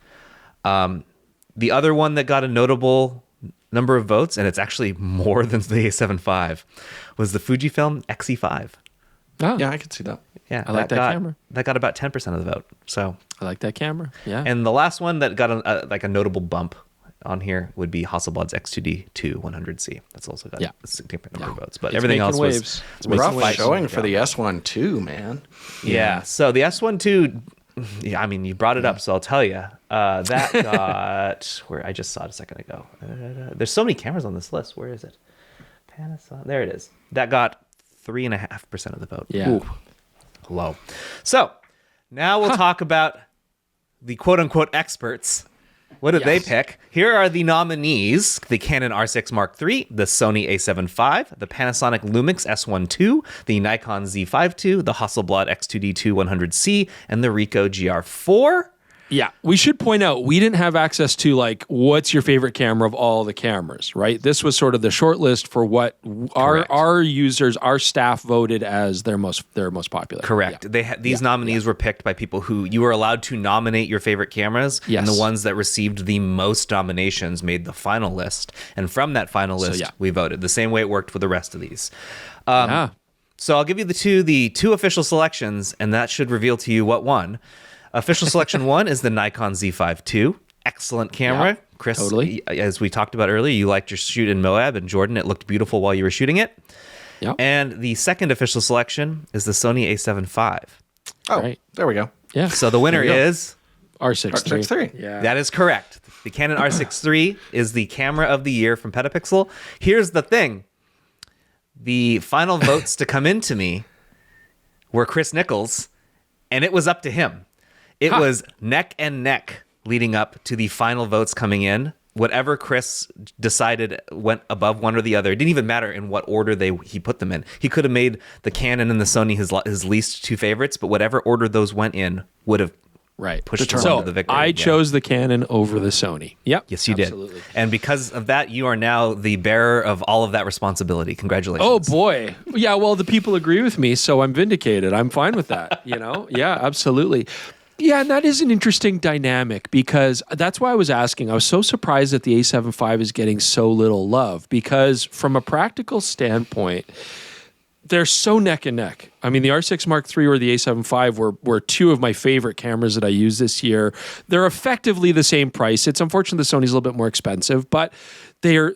The other one that got a notable number of votes, and it's actually more than the A7 V, was the Fujifilm Xe5. Oh, Yeah, I could see that. Yeah, I like that camera. That got about 10% of the vote. So, I like that camera. Yeah. and the last one that got a notable bump on here would be Hasselblad's X2D 100C. That's also got a significant number of votes, but It's everything making else waves. was It's Rough waves. showing for the S1 too, man. Yeah. So the S1 II, yeah, I mean, you brought it up, so I'll tell you. That got where I just saw it a second ago. There's so many cameras on this list. Where is it? Panasonic. There it is. That got 3.5% of the vote. Yeah. Ooh, low. So now we'll talk about the quote unquote experts. What did they pick? Here are the nominees: the Canon R6 Mark III, the Sony A7 V, the Panasonic Lumix S1 II, the Nikon Z5 II, the Hasselblad X2D 100C, and the Ricoh GR4. Yeah, we should point out we didn't have access to like what's your favorite camera of all the cameras, right? This was sort of the short list for what our users, our staff voted as their most popular. Correct. Yeah. They these nominees were picked by people who you were allowed to nominate your favorite cameras, and the ones that received the most nominations made the final list. And from that final list, we voted the same way it worked with the rest of these. So I'll give you the two official selections, and that should reveal to you what won. Official selection 1 is the Nikon Z5 II. Excellent camera. Yeah, Chris, totally. As we talked about earlier, you liked your shoot in Moab and Jordan. It looked beautiful while you were shooting it. Yep. And the second official selection is the Sony A7 V. Oh, there we go. Yeah. So the winner is R6 R6 III. Yeah. that is correct. The Canon R6 III is the camera of the year from PetaPixel. Here's the thing. The final votes to come into me were Chris Nichols, and it was up to him. It was neck and neck leading up to the final votes coming in. Whatever Chris decided went above one or the other. It didn't even matter in what order he put them in. He could have made the Canon and the Sony his least two favorites, but whatever order those went in would have pushed him So to the victory. I chose the Canon over the Sony. Yep. Yes, you absolutely. did. And because of that, you are now the bearer of all of that responsibility. Congratulations. Oh boy. Yeah, well, the people agree with me, so I'm vindicated. I'm fine with that, Yeah, absolutely. Yeah, and that is an interesting dynamic because that's why I was asking. I was so surprised that the A7 V is getting so little love because from a practical standpoint, they're so neck and neck. I mean, the R6 Mark III or the A7 V were two of my favorite cameras that I used this year. They're effectively the same price. It's unfortunate the Sony's a little bit more expensive, but they're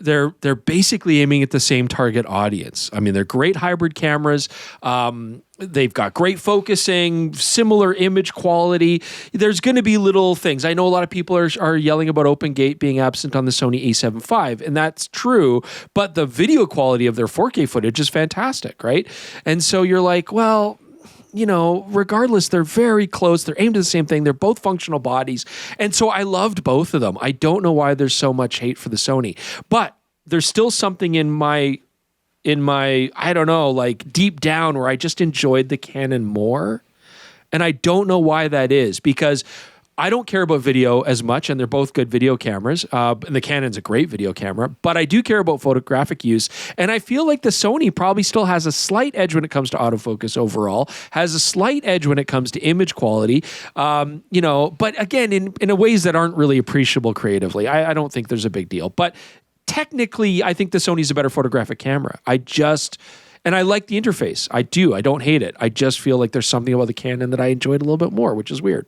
basically aiming at the same target audience. I mean, they're great hybrid cameras. They've got great focusing, similar image quality. There's going to be little things. I know a lot of people are yelling about Open Gate being absent on the Sony A7 V, and that's true, but the video quality of their 4K footage is fantastic, right? And so you're like, well, regardless, they're very close. They're aimed at the same thing. They're both functional bodies. And so I loved both of them. I don't know why there's so much hate for the Sony, but there's still something in my, I don't know, like deep down where I just enjoyed the Canon more. And I don't know why that is because I don't care about video as much, and they're both good video cameras. And the Canon's a great video camera, but I do care about photographic use. And I feel like the Sony probably still has a slight edge when it comes to autofocus overall, has a slight edge when it comes to image quality, but again, in ways that aren't really appreciable creatively. I don't think there's a big deal. But technically, I think the Sony's a better photographic camera. And I like the interface. I do. I don't hate it. I just feel like there's something about the Canon that I enjoyed a little bit more, which is weird.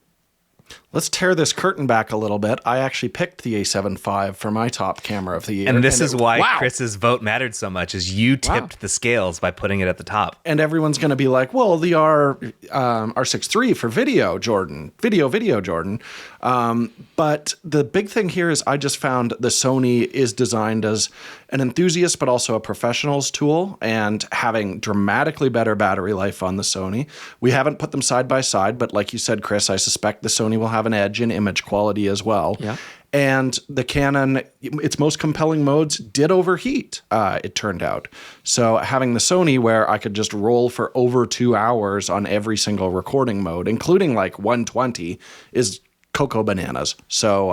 Let's tear this curtain back a little bit. I actually picked the A7 IV for my top camera of the year. And this is why Chris's vote mattered so much, is you tipped the scales by putting it at the top. And everyone's going to be like, well, the R6 III for video, Jordan. Video, Jordan. But the big thing here is I just found the Sony is designed as an enthusiast, but also a professional's tool, and having dramatically better battery life on the Sony. We haven't put them side by side, but like you said, Chris, I suspect the Sony will have an edge in image quality as well. Yeah. And the Canon, its most compelling modes did overheat, it turned out. So having the Sony where I could just roll for over 2 hours on every single recording mode, including like 120, is cocoa bananas. So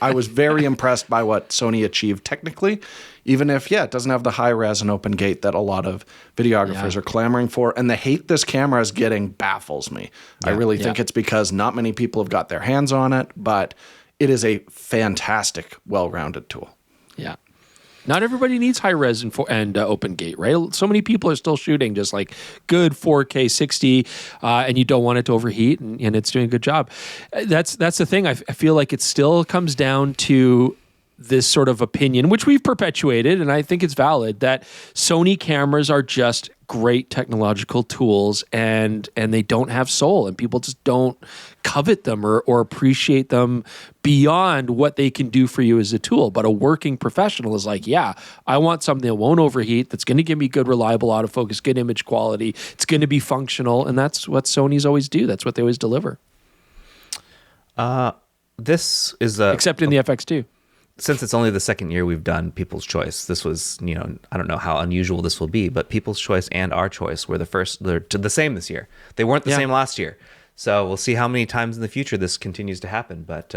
I was very impressed by what Sony achieved technically, even if, it doesn't have the high res and open gate that a lot of videographers are clamoring for. And the hate this camera is getting baffles me. I really think it's because not many people have got their hands on it, but it is a fantastic, well-rounded tool. Yeah. Not everybody needs high res and open gate, right? So many people are still shooting just like good 4K 60, and you don't want it to overheat, and it's doing a good job. That's the thing. I feel like it still comes down to this sort of opinion, which we've perpetuated, and I think it's valid, that Sony cameras are just great technological tools, and they don't have soul, and people just don't covet them or appreciate them beyond what they can do for you as a tool. But a working professional is like, I want something that won't overheat, that's going to give me good, reliable autofocus, good image quality. It's going to be functional, and that's what Sony's always do. That's what they always deliver. This is except in the FX2. Since it's only the second year we've done People's Choice, this was, I don't know how unusual this will be, but People's Choice and Our Choice were they're the same this year. They weren't the same last year. So we'll see how many times in the future this continues to happen. But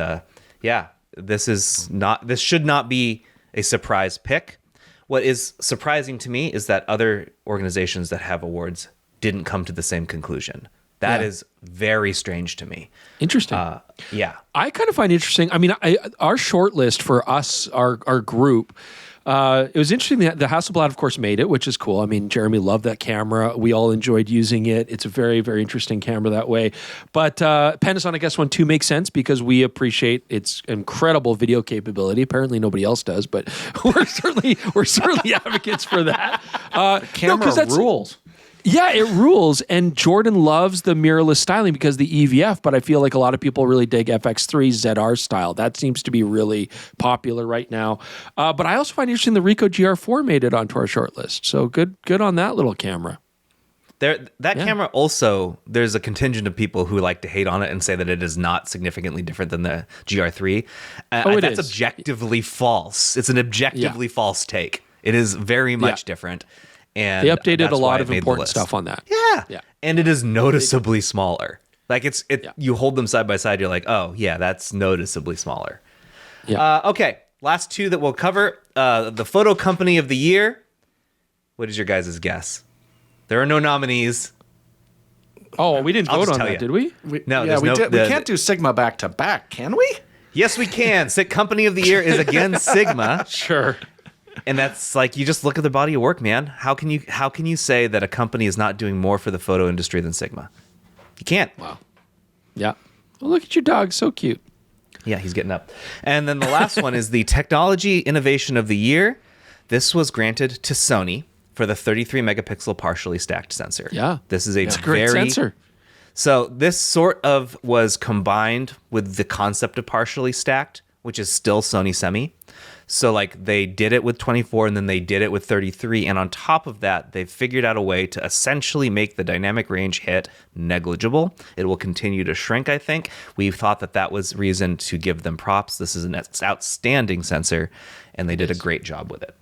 this should not be a surprise pick. What is surprising to me is that other organizations that have awards didn't come to the same conclusion. That is very strange to me. Interesting. I kind of find interesting. I mean, our short list for us, our group, it was interesting that the Hasselblad, of course, made it, which is cool. I mean, Jeremy loved that camera. We all enjoyed using it. It's a very, very interesting camera that way. But Panasonic S1 II makes sense because we appreciate its incredible video capability. Apparently, nobody else does, but we're certainly advocates for that. Camera rules. Yeah, it rules. And Jordan loves the mirrorless styling because the EVF, but I feel like a lot of people really dig FX3 ZR style. That seems to be really popular right now. But I also find interesting the Ricoh GR4 made it onto our shortlist. So good on that little camera. Camera also, there's a contingent of people who like to hate on it and say that it is not significantly different than the GR3. That's objectively false. It's an objectively false take. It is very much different. And they updated a lot of important stuff on that. Yeah. And it is noticeably smaller. Like you hold them side by side, you're like, oh yeah, that's noticeably smaller. Yeah. Okay. Last two that we'll cover. The photo company of the year. What is your guys' guess? There are no nominees. Oh, we didn't vote on that, did we? No, we can't do Sigma back to back, can we? Yes, we can. Company of the year is again Sigma. Sure. And that's like, you just look at the body of work, man. How can you say that a company is not doing more for the photo industry than Sigma? You can't. Wow. Yeah. Well, look at your dog. So cute. Yeah, he's getting up. And then the last one is the Technology Innovation of the Year. This was granted to Sony for the 33 megapixel partially stacked sensor. Yeah. This is a great sensor. So this sort of was combined with the concept of partially stacked, which is still Sony Semi. So like they did it with 24 and then they did it with 33. And on top of that, they've figured out a way to essentially make the dynamic range hit negligible. It will continue to shrink, I think. We thought that was reason to give them props. This is an outstanding sensor and they did a great job with it.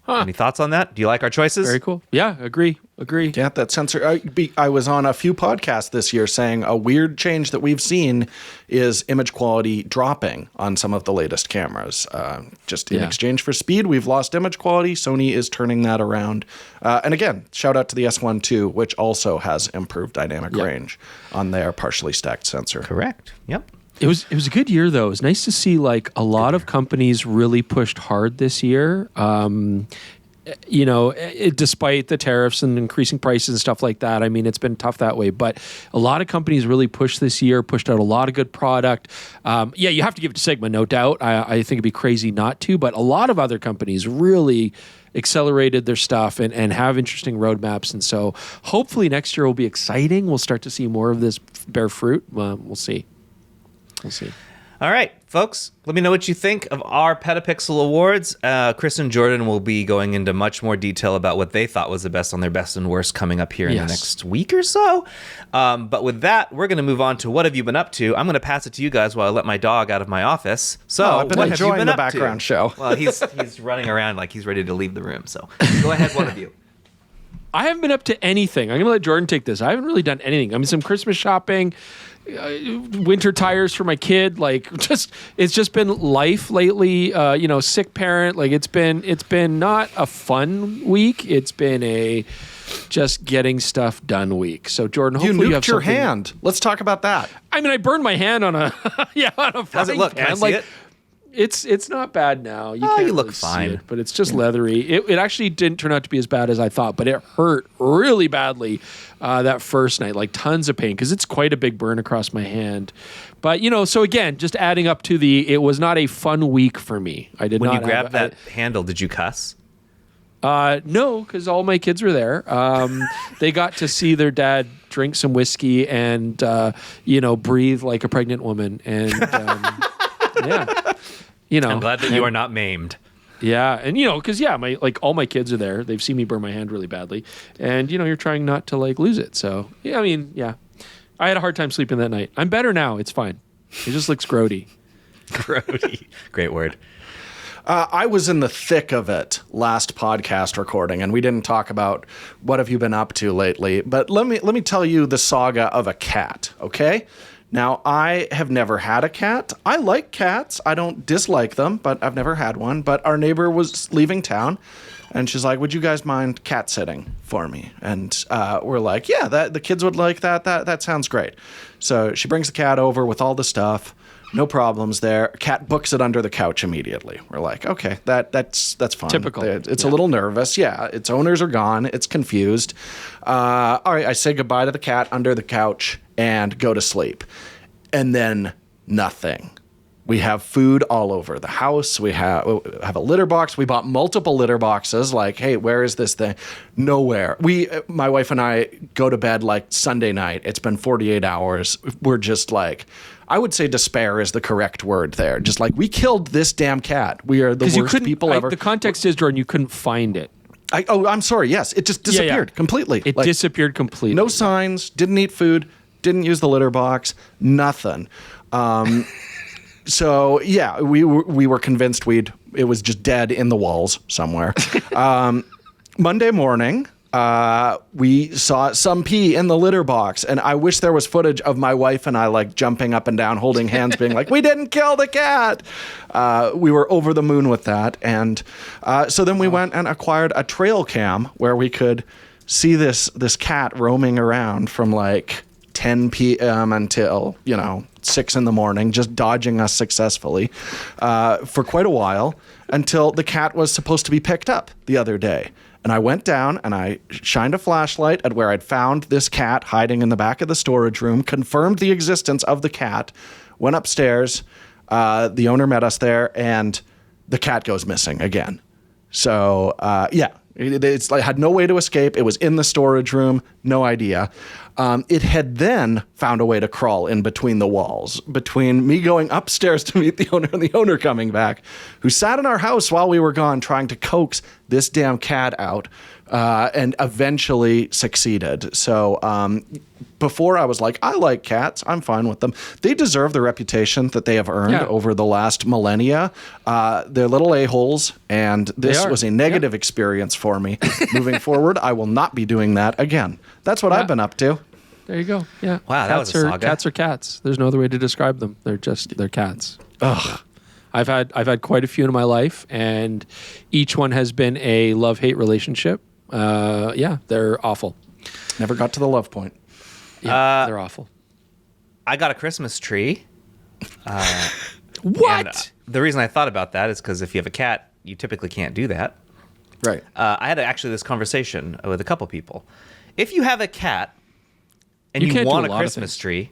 Any thoughts on that? Do you like our choices? Very cool. Yeah, agree. Yeah, that sensor. I was on a few podcasts this year saying a weird change that we've seen is image quality dropping on some of the latest cameras. Just in exchange for speed, we've lost image quality. Sony is turning that around. And again, shout out to the S1 II, which also has improved dynamic range on their partially stacked sensor. Correct. Yep. It was a good year though. It was nice to see like a lot of companies really pushed hard this year. Despite the tariffs and increasing prices and stuff like that, I mean, it's been tough that way. But a lot of companies really pushed this year, pushed out a lot of good product. You have to give it to Sigma, no doubt. I think it'd be crazy not to. But a lot of other companies really accelerated their stuff and have interesting roadmaps. And so hopefully next year will be exciting. We'll start to see more of this bear fruit. We'll see. All right, folks, let me know what you think of our PetaPixel Awards. Chris and Jordan will be going into much more detail about what they thought was the best on their best and worst coming up here in the next week or so. But with that, we're going to move on to what have you been up to. I'm going to pass it to you guys while I let my dog out of my office. So I've been what have you enjoying been the up background to? show. Well, he's running around like he's ready to leave the room. So go ahead, one of you. I haven't been up to anything. I'm going to let Jordan take this. I haven't really done anything. I mean, some Christmas shopping, winter tires for my kid. Like, it's just been life lately. Sick parent. Like, it's been not a fun week. It's been a just getting stuff done week. So, Jordan, hopefully you have your something. hand. Let's talk about that. I mean, I burned my hand on a on a frying How's it look? pan. Can I see it? It's not bad now. You can't you look really fine. see it, but it's just leathery. It actually didn't turn out to be as bad as I thought, but it hurt really badly that first night, like tons of pain, because it's quite a big burn across my hand. But, so again, just adding up to it was not a fun week for me. I did When not you grabbed that handle, did you cuss? No, because all my kids were there. They got to see their dad drink some whiskey and, breathe like a pregnant woman. And, yeah. I'm glad that you are not maimed. Yeah, and because all my kids are there. They've seen me burn my hand really badly, and you're trying not to lose it. So I had a hard time sleeping that night. I'm better now. It's fine. It just looks grody. Grody, great word. I was in the thick of it last podcast recording, and we didn't talk about what have you been up to lately. But let me tell you the saga of a cat. Okay. Now, I have never had a cat. I like cats. I don't dislike them, but I've never had one. But our neighbor was leaving town, and she's like, would you guys mind cat sitting for me? And we're like, yeah, the kids would like that. That sounds great. So she brings the cat over with all the stuff. No problems there. Cat books it under the couch immediately. We're like, okay, that's fine. Typical. It's a little nervous. Yeah, its owners are gone. It's confused. All right, I say goodbye to the cat under the couch and go to sleep. And then nothing. We have food all over the house. We have a litter box. We bought multiple litter boxes. Like, hey, where is this thing? Nowhere. My wife and I go to bed like Sunday night. It's been 48 hours. We're just like, I would say despair is the correct word there. Just like, we killed this damn cat. We are the worst people ever. The context is, Jordan, you couldn't find it. I'm sorry. Yes, it just disappeared completely. It disappeared completely. No signs. Didn't eat food. Didn't use the litter box. Nothing. So yeah, we were convinced it was just dead in the walls somewhere. Monday morning, we saw some pee in the litter box, and I wish there was footage of my wife and I like jumping up and down, holding hands, being like, "We didn't kill the cat." We were over the moon with that, and so then we went and acquired a trail cam where we could see this cat roaming around from like 10 p.m. until 6 in the morning, just dodging us successfully for quite a while, until the cat was supposed to be picked up the other day. And I went down and I shined a flashlight at where I'd found this cat hiding in the back of the storage room, confirmed the existence of the cat, went upstairs. The owner met us there, and the cat goes missing again. So, it's like had no way to escape. It was in the storage room, no idea. It had then found a way to crawl in between the walls, between me going upstairs to meet the owner and the owner coming back, who sat in our house while we were gone trying to coax this damn cat out and eventually succeeded. So before I was like, I like cats. I'm fine with them. They deserve the reputation that they have earned over the last millennia. They're little a-holes, and this was a negative experience for me. Moving forward, I will not be doing that again. That's what I've been up to. There you go. Yeah. Wow, that was a saga. Cats are cats. There's no other way to describe them. They're cats. Ugh. I've had quite a few in my life, and each one has been a love-hate relationship. They're awful. Never got to the love point. Yeah, they're awful. I got a Christmas tree. What? And, the reason I thought about that is because if you have a cat, you typically can't do that. Right. I had actually this conversation with a couple people. If you have a cat and you want a Christmas tree,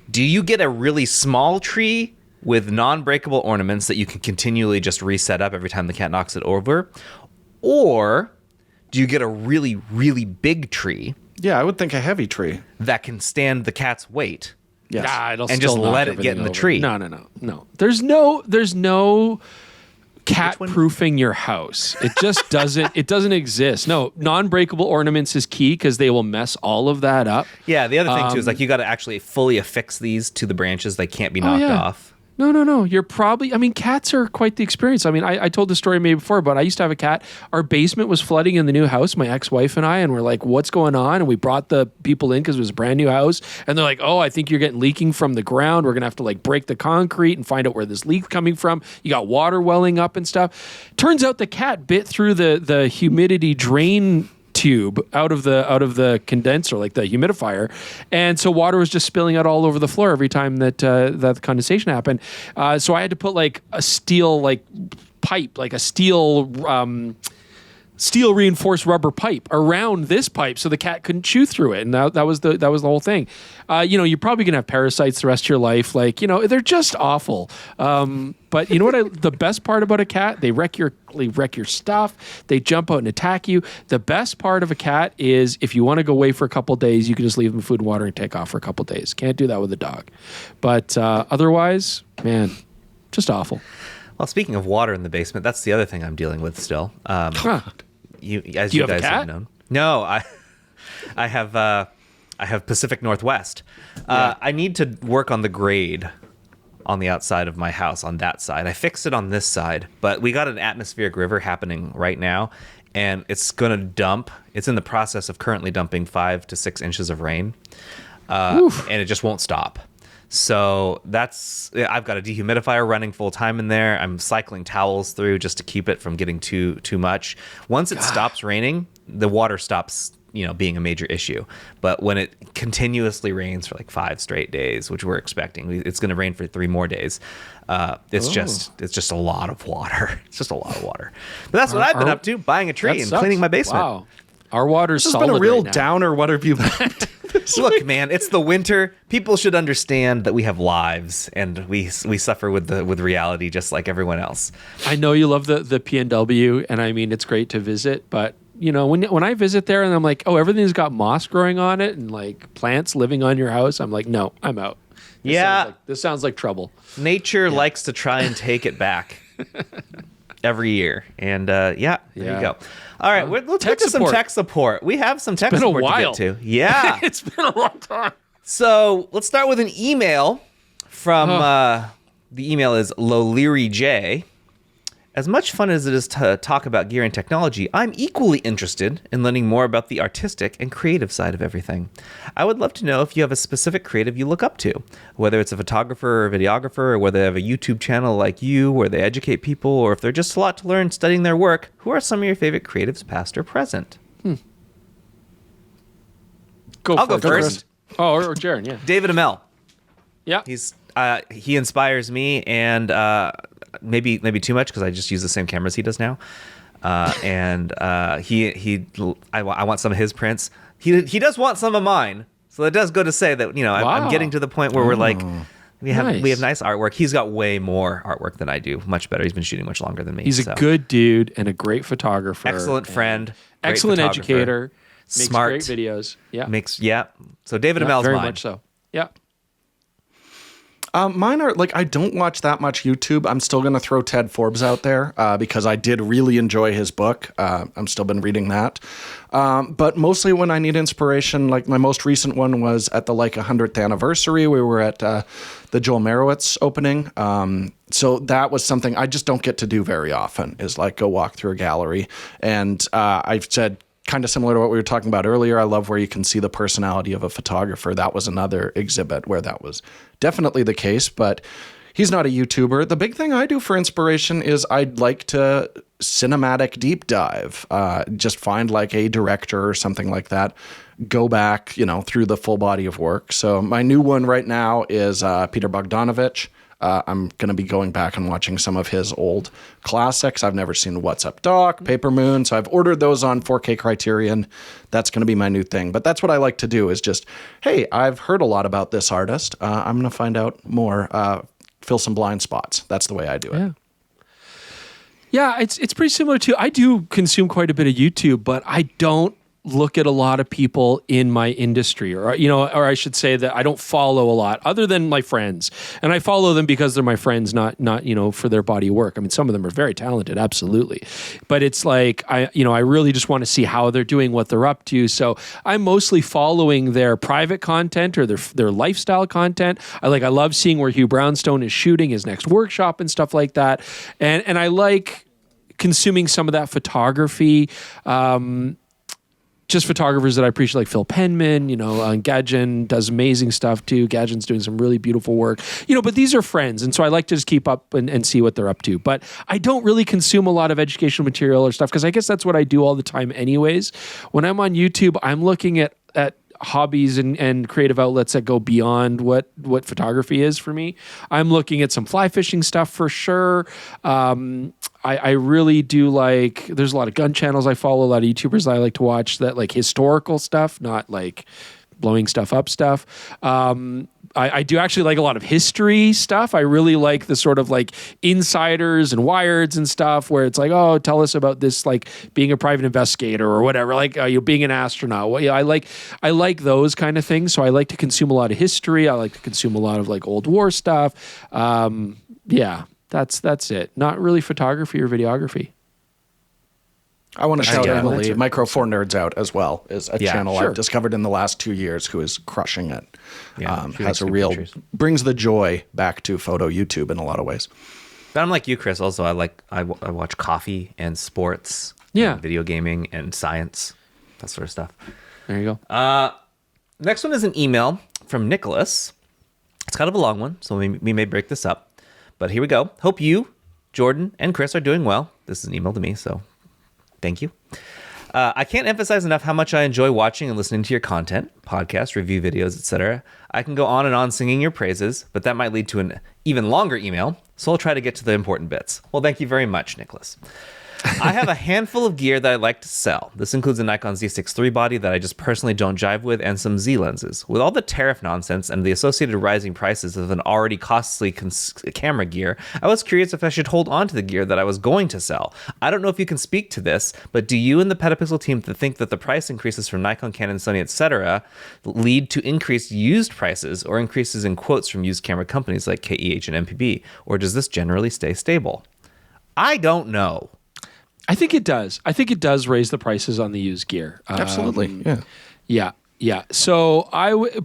do you get a really small tree with non-breakable ornaments that you can continually just reset up every time the cat knocks it over? Or do you get a really, really big tree? Yeah, I would think a heavy tree that can stand the cat's weight. Yes. And just let it get in the tree. No. There's no cat-proofing your house. It just doesn't. It doesn't exist. No, non-breakable ornaments is key because they will mess all of that up. Yeah. The other thing too is like you got to actually fully affix these to the branches. They can't be knocked off. No. You're probably, cats are quite the experience. I told the story maybe before, but I used to have a cat. Our basement was flooding in the new house, my ex-wife and I, and we're like, what's going on? And we brought the people in because it was a brand new house. And they're like, oh, I think you're getting leaking from the ground. We're going to have to like break the concrete and find out where this leak's coming from. You got water welling up and stuff. Turns out the cat bit through the humidity drain tube out of the condenser, like the humidifier, and so water was just spilling out all over the floor every time that that condensation happened. So I had to put like a steel pipe, like a steel reinforced rubber pipe around this pipe so the cat couldn't chew through it, and that was the whole thing. You're probably gonna have parasites the rest of your life. They're just awful. But you know what? The best part about a cat, they wreck your stuff. They jump out and attack you. The best part of a cat is if you want to go away for a couple of days, you can just leave them food and water and take off for a couple of days. Can't do that with a dog. But otherwise, man, just awful. Well, speaking of water in the basement, that's the other thing I'm dealing with still. You guys have known. No, I have Pacific Northwest. I need to work on the grade on the outside of my house on that side. I fixed it on this side, but we got an atmospheric river happening right now, and it's going to dump. It's in the process of currently dumping 5 to 6 inches of rain, and it just won't stop. So I've got a dehumidifier running full time in there. I'm cycling towels through just to keep it from getting too much. Once it stops raining, the water stops, being a major issue. But when it continuously rains for like 5 straight days, which we're expecting, it's going to rain for 3 more days. It's just a lot of water. It's just a lot of water. But that's what I've been up to, buying a tree and cleaning my basement. Wow. Our water's solid. It's been a real right downer. What have you been? Look, man, it's the winter. People should understand that we have lives and we suffer with reality just like everyone else. I know you love the PNW, and it's great to visit, but when I visit there and I'm like, oh, everything's got moss growing on it and like plants living on your house, I'm like, no, I'm out. This sounds like trouble. Nature likes to try and take it back every year, and there you go. All right, let's get to some tech support. We have some tech support to get to. Yeah. It's been a long time. So let's start with an email from, the email is LoLearyJ. As much fun as it is to talk about gear and technology, I'm equally interested in learning more about the artistic and creative side of everything. I would love to know if you have a specific creative you look up to, whether it's a photographer or videographer, or whether they have a YouTube channel like you where they educate people, or if they're just a lot to learn studying their work. Who are some of your favorite creatives, past or present? I'll go first. Or Jaron, yeah. David Amell. Yeah. He inspires me, and maybe too much because I just use the same cameras he does now. I want some of his prints. He does want some of mine, so that does go to say that I'm getting to the point where we're like we have nice artwork. He's got way more artwork than I do, much better. He's been shooting much longer than me. He's a good dude and a great photographer, excellent friend, excellent educator, smart, makes great videos. Yeah, So David Amell's very mine. much so. Yeah. Mine are like, I don't watch that much YouTube. I'm still going to throw Ted Forbes out there because I did really enjoy his book. I'm still been reading that. But mostly when I need inspiration, like my most recent one was at the 100th anniversary. We were at the Joel Merowitz opening. So that was something I just don't get to do very often, is like go walk through a gallery. And I've said, kind of similar to what we were talking about earlier, I love where you can see the personality of a photographer. That was another exhibit where that was definitely the case, but he's not a YouTuber. The big thing I do for inspiration is I'd like to cinematic deep dive, just find like a director or something like that, go back, through the full body of work. So my new one right now is Peter Bogdanovich. I'm going to be going back and watching some of his old classics. I've never seen What's Up Doc, Paper Moon, so I've ordered those on 4K Criterion. That's going to be my new thing. But that's what I like to do, is just, hey, I've heard a lot about this artist. I'm going to find out more, fill some blind spots. That's the way I do it. Yeah. Yeah, it's pretty similar to, I do consume quite a bit of YouTube, but I don't look at a lot of people in my industry, or I should say that I don't follow a lot other than my friends, and I follow them because they're my friends, not for their body of work. I mean, some of them are very talented, absolutely, but it's like I really just want to see how they're doing, what they're up to. So I'm mostly following their private content or their lifestyle content. I love seeing where Hugh Brownstone is shooting his next workshop and stuff like that, and I like consuming some of that photography. Just photographers that I appreciate, like Phil Penman, Gadgen does amazing stuff too. Gadgen's doing some really beautiful work, but these are friends. And so I like to just keep up and see what they're up to. But I don't really consume a lot of educational material or stuff, because I guess that's what I do all the time anyways. When I'm on YouTube, I'm looking at hobbies and creative outlets that go beyond what photography is for me. I'm looking at some fly fishing stuff for sure. I really do like, there's a lot of gun channels I follow, a lot of YouTubers that I like to watch, that like historical stuff, not like blowing stuff up stuff. I do actually like a lot of history stuff. I really like the sort of like insiders and wireds and stuff where it's like, oh, tell us about this, like being a private investigator or whatever, like being an astronaut. Well, I like those kind of things. So I like to consume a lot of history. I like to consume a lot of like old war stuff. Yeah, that's it. Not really photography or videography. I want to shout Emily, Micro Four Nerds Out as well, is a channel I've discovered in the last 2 years who is crushing it. Has a real, brings the joy back to photo YouTube in a lot of ways. But I'm like you, Chris. Also, I watch coffee and sports, and video gaming and science, that sort of stuff. There you go. Next one is an email from Nicholas. It's kind of a long one, so we may break this up. But here we go. Hope you, Jordan, and Chris are doing well. This is an email to me, so thank you. I can't emphasize enough how much I enjoy watching and listening to your content, podcasts, review videos, etc. I can go on and on singing your praises, but that might lead to an even longer email, so I'll try to get to the important bits. Well, thank you very much, Nicholas. I have a handful of gear that I like to sell. This includes a Nikon Z6 III body that I just personally don't jive with, and some Z lenses. With all the tariff nonsense and the associated rising prices of an already costly camera gear, I was curious if I should hold on to the gear that I was going to sell. I don't know if you can speak to this, but do you and the PetaPixel team think that the price increases from Nikon, Canon, Sony, etc. lead to increased used prices or increases in quotes from used camera companies like KEH and MPB, or does this generally stay stable? I don't know. I think it does. I think it does raise the prices on the used gear. Absolutely. Yeah. So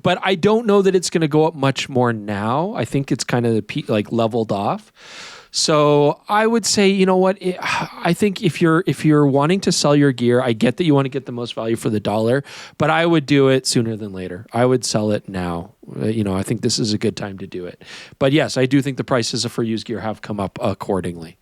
but I don't know that it's going to go up much more now. I think it's kind of leveled off. So I would say, you know what? I think if you're wanting to sell your gear, I get that you want to get the most value for the dollar, but I would do it sooner than later. I would sell it now. I think this is a good time to do it. But yes, I do think the prices for used gear have come up accordingly.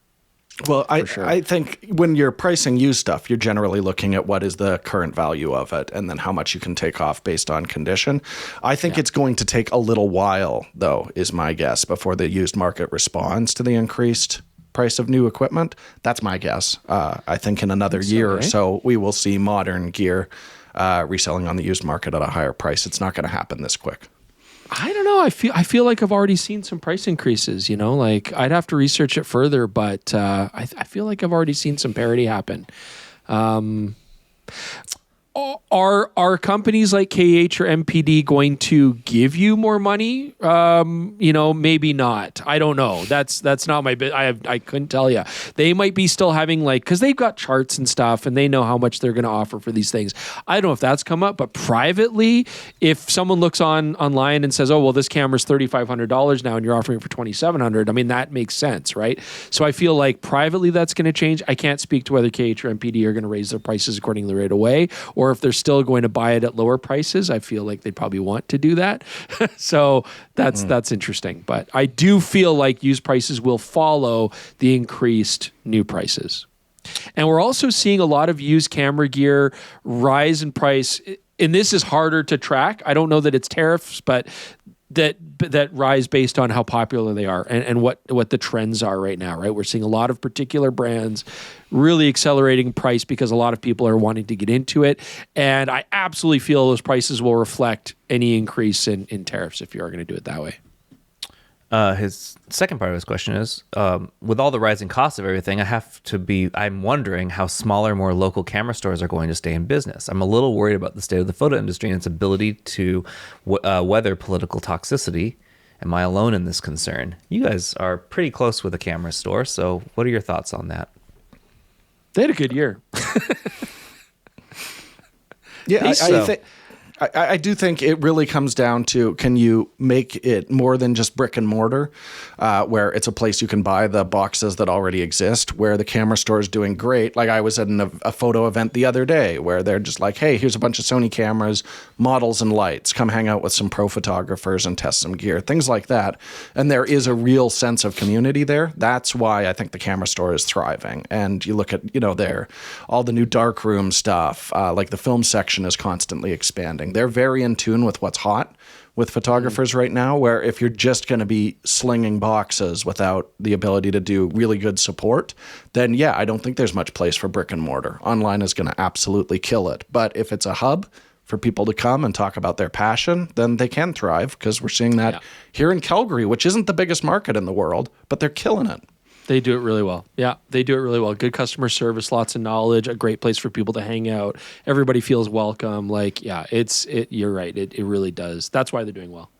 Well, I think when you're pricing used stuff, you're generally looking at what is the current value of it and then how much you can take off based on condition. I think it's going to take a little while, though, is my guess, before the used market responds to the increased price of new equipment. That's my guess. I think in another year or so, we will see modern gear reselling on the used market at a higher price. It's not going to happen this quick. I don't know. I feel like I've already seen some price increases, like I'd have to research it further, but I feel like I've already seen some parity happen. Are companies like KH or MPD going to give you more money? Maybe not. I don't know. That's not my bit. I couldn't tell you. They might be still having because they've got charts and stuff, and they know how much they're going to offer for these things. I don't know if that's come up, but privately, if someone looks online and says, "Oh, well, this camera's $3,500 now, and you're offering it for $2,700," I mean, that makes sense, right? So I feel like privately that's going to change. I can't speak to whether KH or MPD are going to raise their prices accordingly right away, or if they're still going to buy it at lower prices. I feel like they'd probably want to do that. So that's interesting. But I do feel like used prices will follow the increased new prices. And we're also seeing a lot of used camera gear rise in price. And this is harder to track. I don't know that it's tariffs, but that rise based on how popular they are and what the trends are right now, right? We're seeing a lot of particular brands really accelerating price because a lot of people are wanting to get into it. And I absolutely feel those prices will reflect any increase in tariffs if you are going to do it that way. His second part of his question is, with all the rising costs of everything, I'm wondering how smaller, more local camera stores are going to stay in business. I'm a little worried about the state of the photo industry and its ability to weather political toxicity. Am I alone in this concern? You guys are pretty close with a camera store, so what are your thoughts on that? They had a good year. Yeah, I do think it really comes down to, can you make it more than just brick and mortar, where it's a place you can buy the boxes that already exist, where the camera store is doing great. Like I was at a photo event the other day where they're just like, hey, here's a bunch of Sony cameras, models and lights. Come hang out with some pro photographers and test some gear, things like that. And there is a real sense of community there. That's why I think the camera store is thriving. And you look at, all the new darkroom stuff, like the film section is constantly expanding. They're very in tune with what's hot with photographers right now, where if you're just going to be slinging boxes without the ability to do really good support, then yeah, I don't think there's much place for brick and mortar. Online is going to absolutely kill it. But if it's a hub for people to come and talk about their passion, then they can thrive, because we're seeing that here in Calgary, which isn't the biggest market in the world, but they're killing it. They do it really well. Yeah, they do it really well. Good customer service, lots of knowledge, a great place for people to hang out. Everybody feels welcome. You're right. It really does. That's why they're doing well.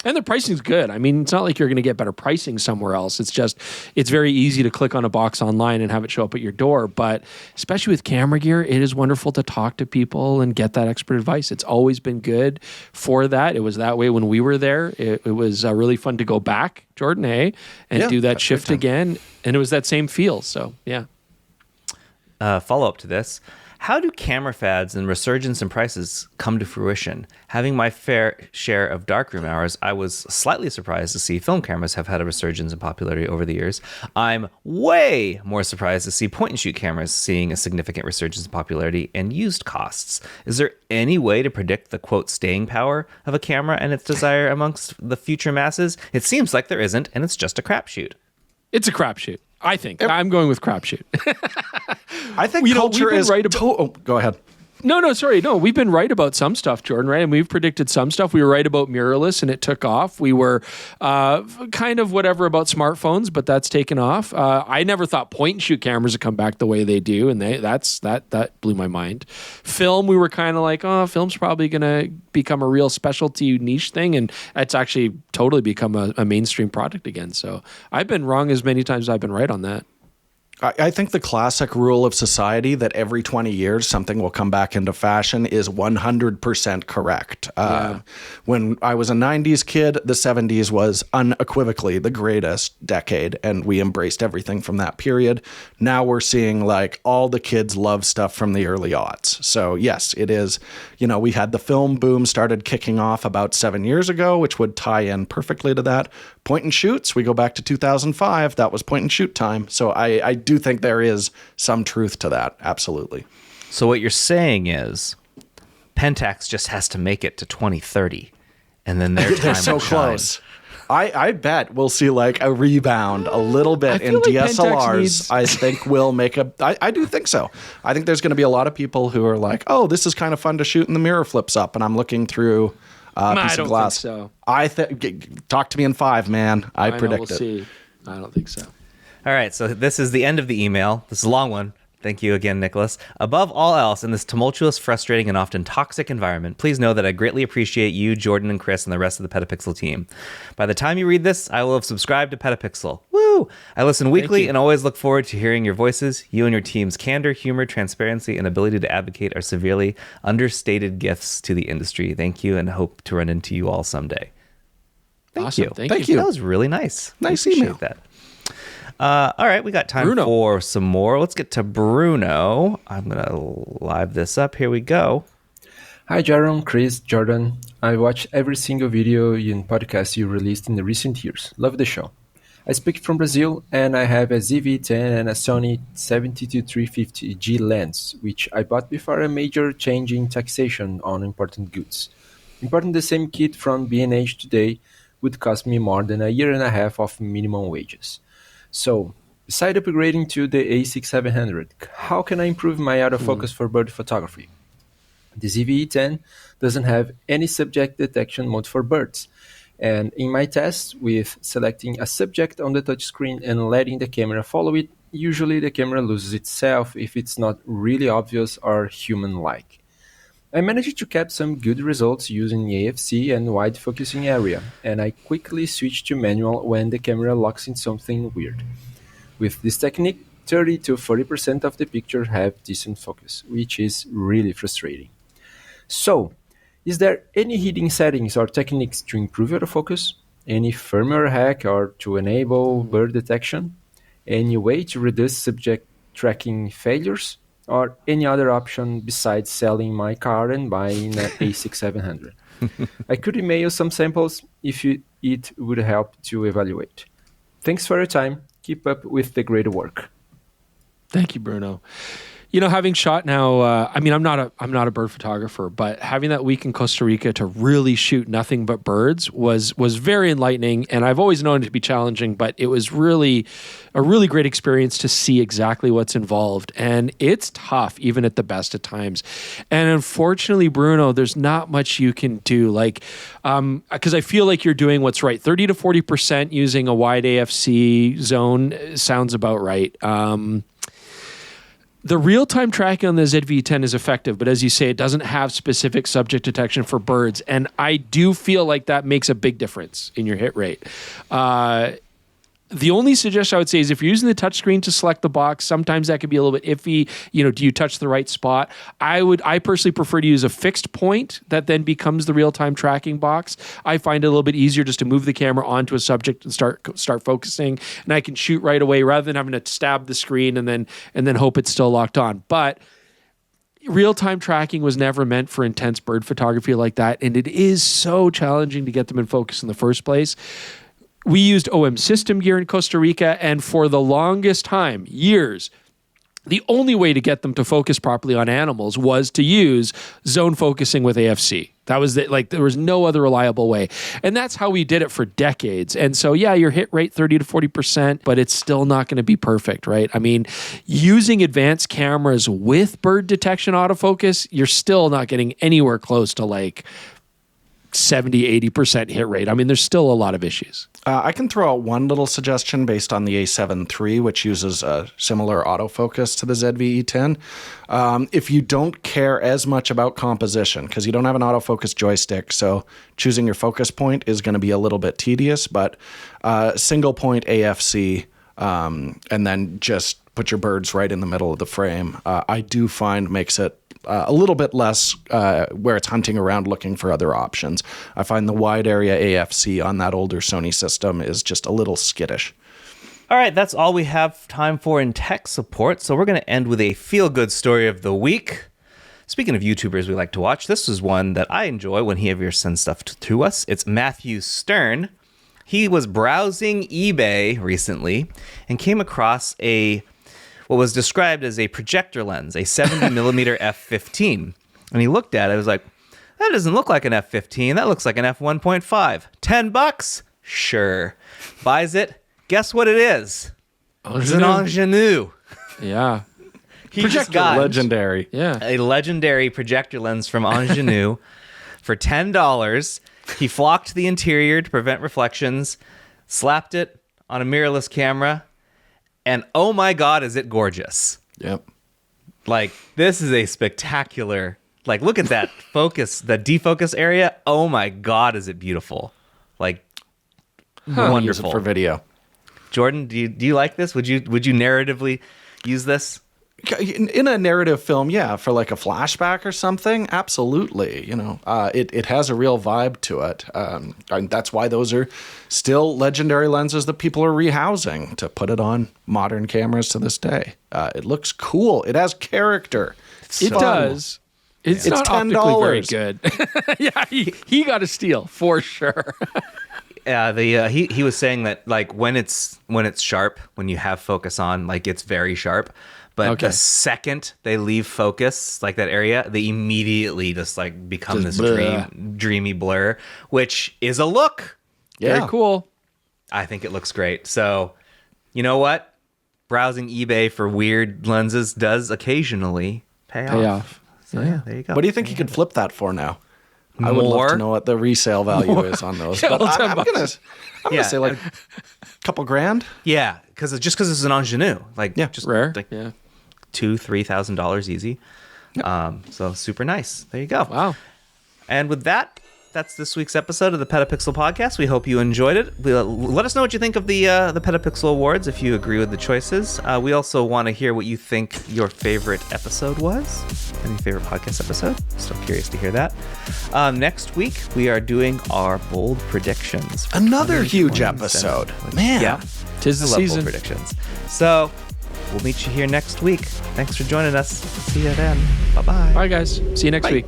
And their pricing's good. I mean, it's not like you're going to get better pricing somewhere else. It's just, it's very easy to click on a box online and have it show up at your door. But especially with camera gear, it is wonderful to talk to people and get that expert advice. It's always been good for that. It was that way when we were there. It was really fun to go back, Jordan, and do that shift again. And it was that same feel. So, yeah. Follow up to this. How do camera fads and resurgence in prices come to fruition? Having my fair share of darkroom hours, I was slightly surprised to see film cameras have had a resurgence in popularity over the years. I'm way more surprised to see point-and-shoot cameras seeing a significant resurgence in popularity and used costs. Is there any way to predict the, quote, staying power of a camera and its desire amongst the future masses? It seems like there isn't, and it's just a crapshoot. It's a crapshoot, I think. I'm going with crapshoot. I think culture is right go ahead. No, sorry. No, we've been right about some stuff, Jordan, right? And we've predicted some stuff. We were right about mirrorless and it took off. We were kind of whatever about smartphones, but that's taken off. I never thought point and shoot cameras would come back the way they do. And that blew my mind. Film, we were kind of like, oh, film's probably going to become a real specialty niche thing. And it's actually totally become a mainstream product again. So I've been wrong as many times as I've been right on that. I think the classic rule of society that every 20 years something will come back into fashion is 100% correct. When I was a 90s kid, the 70s was unequivocally the greatest decade, and we embraced everything from that period. Now we're seeing like all the kids love stuff from the early aughts. So yes, it is, we had the film boom started kicking off about 7 years ago, which would tie in perfectly to that. Point and shoots, we go back to 2005, that was point and shoot time. So I do think there is some truth to that, absolutely. So what you're saying is Pentax just has to make it to 2030, and then their time they're so will shine. close. I bet we'll see like a rebound a little bit in like DSLRs. I think we'll make I do think so. I think there's going to be a lot of people who are like, oh, this is kind of fun to shoot and the mirror flips up and I'm looking through piece of glass. I don't think so. Talk to me in 5, man. I predict we'll see. I don't think so. All right, so this is the end of the email. This is a long one. Thank you again, Nicholas. Above all else, in this tumultuous, frustrating, and often toxic environment, please know that I greatly appreciate you, Jordan, and Chris, and the rest of the PetaPixel team. By the time you read this, I will have subscribed to PetaPixel. Woo! I listen weekly and always look forward to hearing your voices. You and your team's candor, humor, transparency, and ability to advocate are severely understated gifts to the industry. Thank you, and hope to run into you all someday. Thank you. Thank you. That was really nice. Nice Appreciate email. that. All right, we got time for some more. Let's get to Bruno. I'm going to live this up. Here we go. Hi, Jaron, Chris, Jordan. I watch every single video and podcast you released in the recent years. Love the show. I speak from Brazil, and I have a ZV-10 and a Sony 70-350G lens, which I bought before a major change in taxation on imported goods. Importing the same kit from B&H today would cost me more than a year and a half of minimum wages. So, beside upgrading to the A6700, how can I improve my autofocus for bird photography? The ZV-10 doesn't have any subject detection mode for birds, and in my tests with selecting a subject on the touchscreen and letting the camera follow it, usually the camera loses itself if it's not really obvious or human-like. I managed to capture some good results using AFC and wide focusing area, and I quickly switched to manual when the camera locks in something weird. With this technique, 30 to 40% of the pictures have decent focus, which is really frustrating. So, is there any hidden settings or techniques to improve autofocus? Any firmware hack or to enable bird detection? Any way to reduce subject tracking failures? Or any other option besides selling my car and buying an A6700? I could email some samples if it would help to evaluate. Thanks for your time. Keep up with the great work. Thank you, Bruno. You know, having shot now, I'm not a bird photographer, but having that week in Costa Rica to really shoot nothing but birds was very enlightening, and I've always known it to be challenging, but it was really a really great experience to see exactly what's involved, and it's tough even at the best at times. And unfortunately, Bruno, there's not much you can do, because I feel like you're doing what's right. 30 to 40% using a wide AFC zone sounds about right. The real-time tracking on the ZV-10 is effective, but as you say, it doesn't have specific subject detection for birds, and I do feel like that makes a big difference in your hit rate. The only suggestion I would say is if you're using the touchscreen to select the box, sometimes that could be a little bit iffy. You know, do you touch the right spot? I personally prefer to use a fixed point that then becomes the real-time tracking box. I find it a little bit easier just to move the camera onto a subject and start focusing, and I can shoot right away rather than having to stab the screen and then hope it's still locked on. But real-time tracking was never meant for intense bird photography like that, and it is so challenging to get them in focus in the first place. We used OM system gear in Costa Rica, and for the longest time, years, the only way to get them to focus properly on animals was to use zone focusing with AFC. That was there was no other reliable way. And that's how we did it for decades. And so, yeah, your hit rate 30 to 40%, but it's still not going to be perfect, right? I mean, using advanced cameras with bird detection autofocus, you're still not getting anywhere close to 70, 80% hit rate. I mean, there's still a lot of issues. I can throw out one little suggestion based on the A7 III, which uses a similar autofocus to the ZV-E10. If you don't care as much about composition, because you don't have an autofocus joystick, so choosing your focus point is going to be a little bit tedious, but single point AFC, and then just put your birds right in the middle of the frame, I do find makes it a little bit less where it's hunting around looking for other options. I find the wide area AFC on that older Sony system is just a little skittish. All right, that's all we have time for in tech support. So we're going to end with a feel-good story of the week. Speaking of YouTubers we like to watch, this is one that I enjoy when he ever sends stuff to us. It's Matthew Stern. He was browsing eBay recently and came across what was described as a projector lens, a 70mm f/15. And he looked at it, I was like, that doesn't look like an f/15, that looks like an f1.5. $10? Sure. Buys it. Guess what it is? It's an Ingenue. Yeah. He just got legendary. Yeah. a legendary projector lens from Ingenue for $10. He flocked the interior to prevent reflections, slapped it on a mirrorless camera, and oh my God, is it gorgeous. Yep. Like, this is a spectacular, like, look at that focus, the defocus area. Oh my God, is it beautiful? Like, Use it wonderful. for video. Jordan, do you like this? Would you narratively use this? In a narrative film, yeah, for like a flashback or something, absolutely. You know, it has a real vibe to it. And that's why those are still legendary lenses that people are rehousing to put it on modern cameras to this day. It looks cool. It has character. It does. It's not optically very $10. good. Yeah, he got a steal for sure. He was saying that, like, when it's sharp, when you have focus on, like, it's very sharp. But the second they leave focus, like that area, they immediately just like become this dreamy blur, which is a look. Yeah. Very cool. I think it looks great. So, you know what? Browsing eBay for weird lenses does occasionally pay off. So yeah, there you go. What do you think you could flip that for now? I would love to know what the resale value is on those. But I'm gonna say like a couple grand. Yeah, because it's an ingenue, like just rare. like $2,000-$3,000 easy. So super nice. There you go. Wow. And with that, that's this week's episode of the PetaPixel Podcast. We hope you enjoyed it. Let us know what you think of the PetaPixel Awards, if you agree with the choices. We also want to hear what you think your favorite episode was. Any favorite podcast episode? Still curious to hear that. Next week, we are doing our bold predictions. Another huge episode. Man. Yeah. 'Tis the I love bold season. predictions. So we'll meet you here next week. Thanks for joining us. See you then. Bye-bye. All right, guys. See you next week.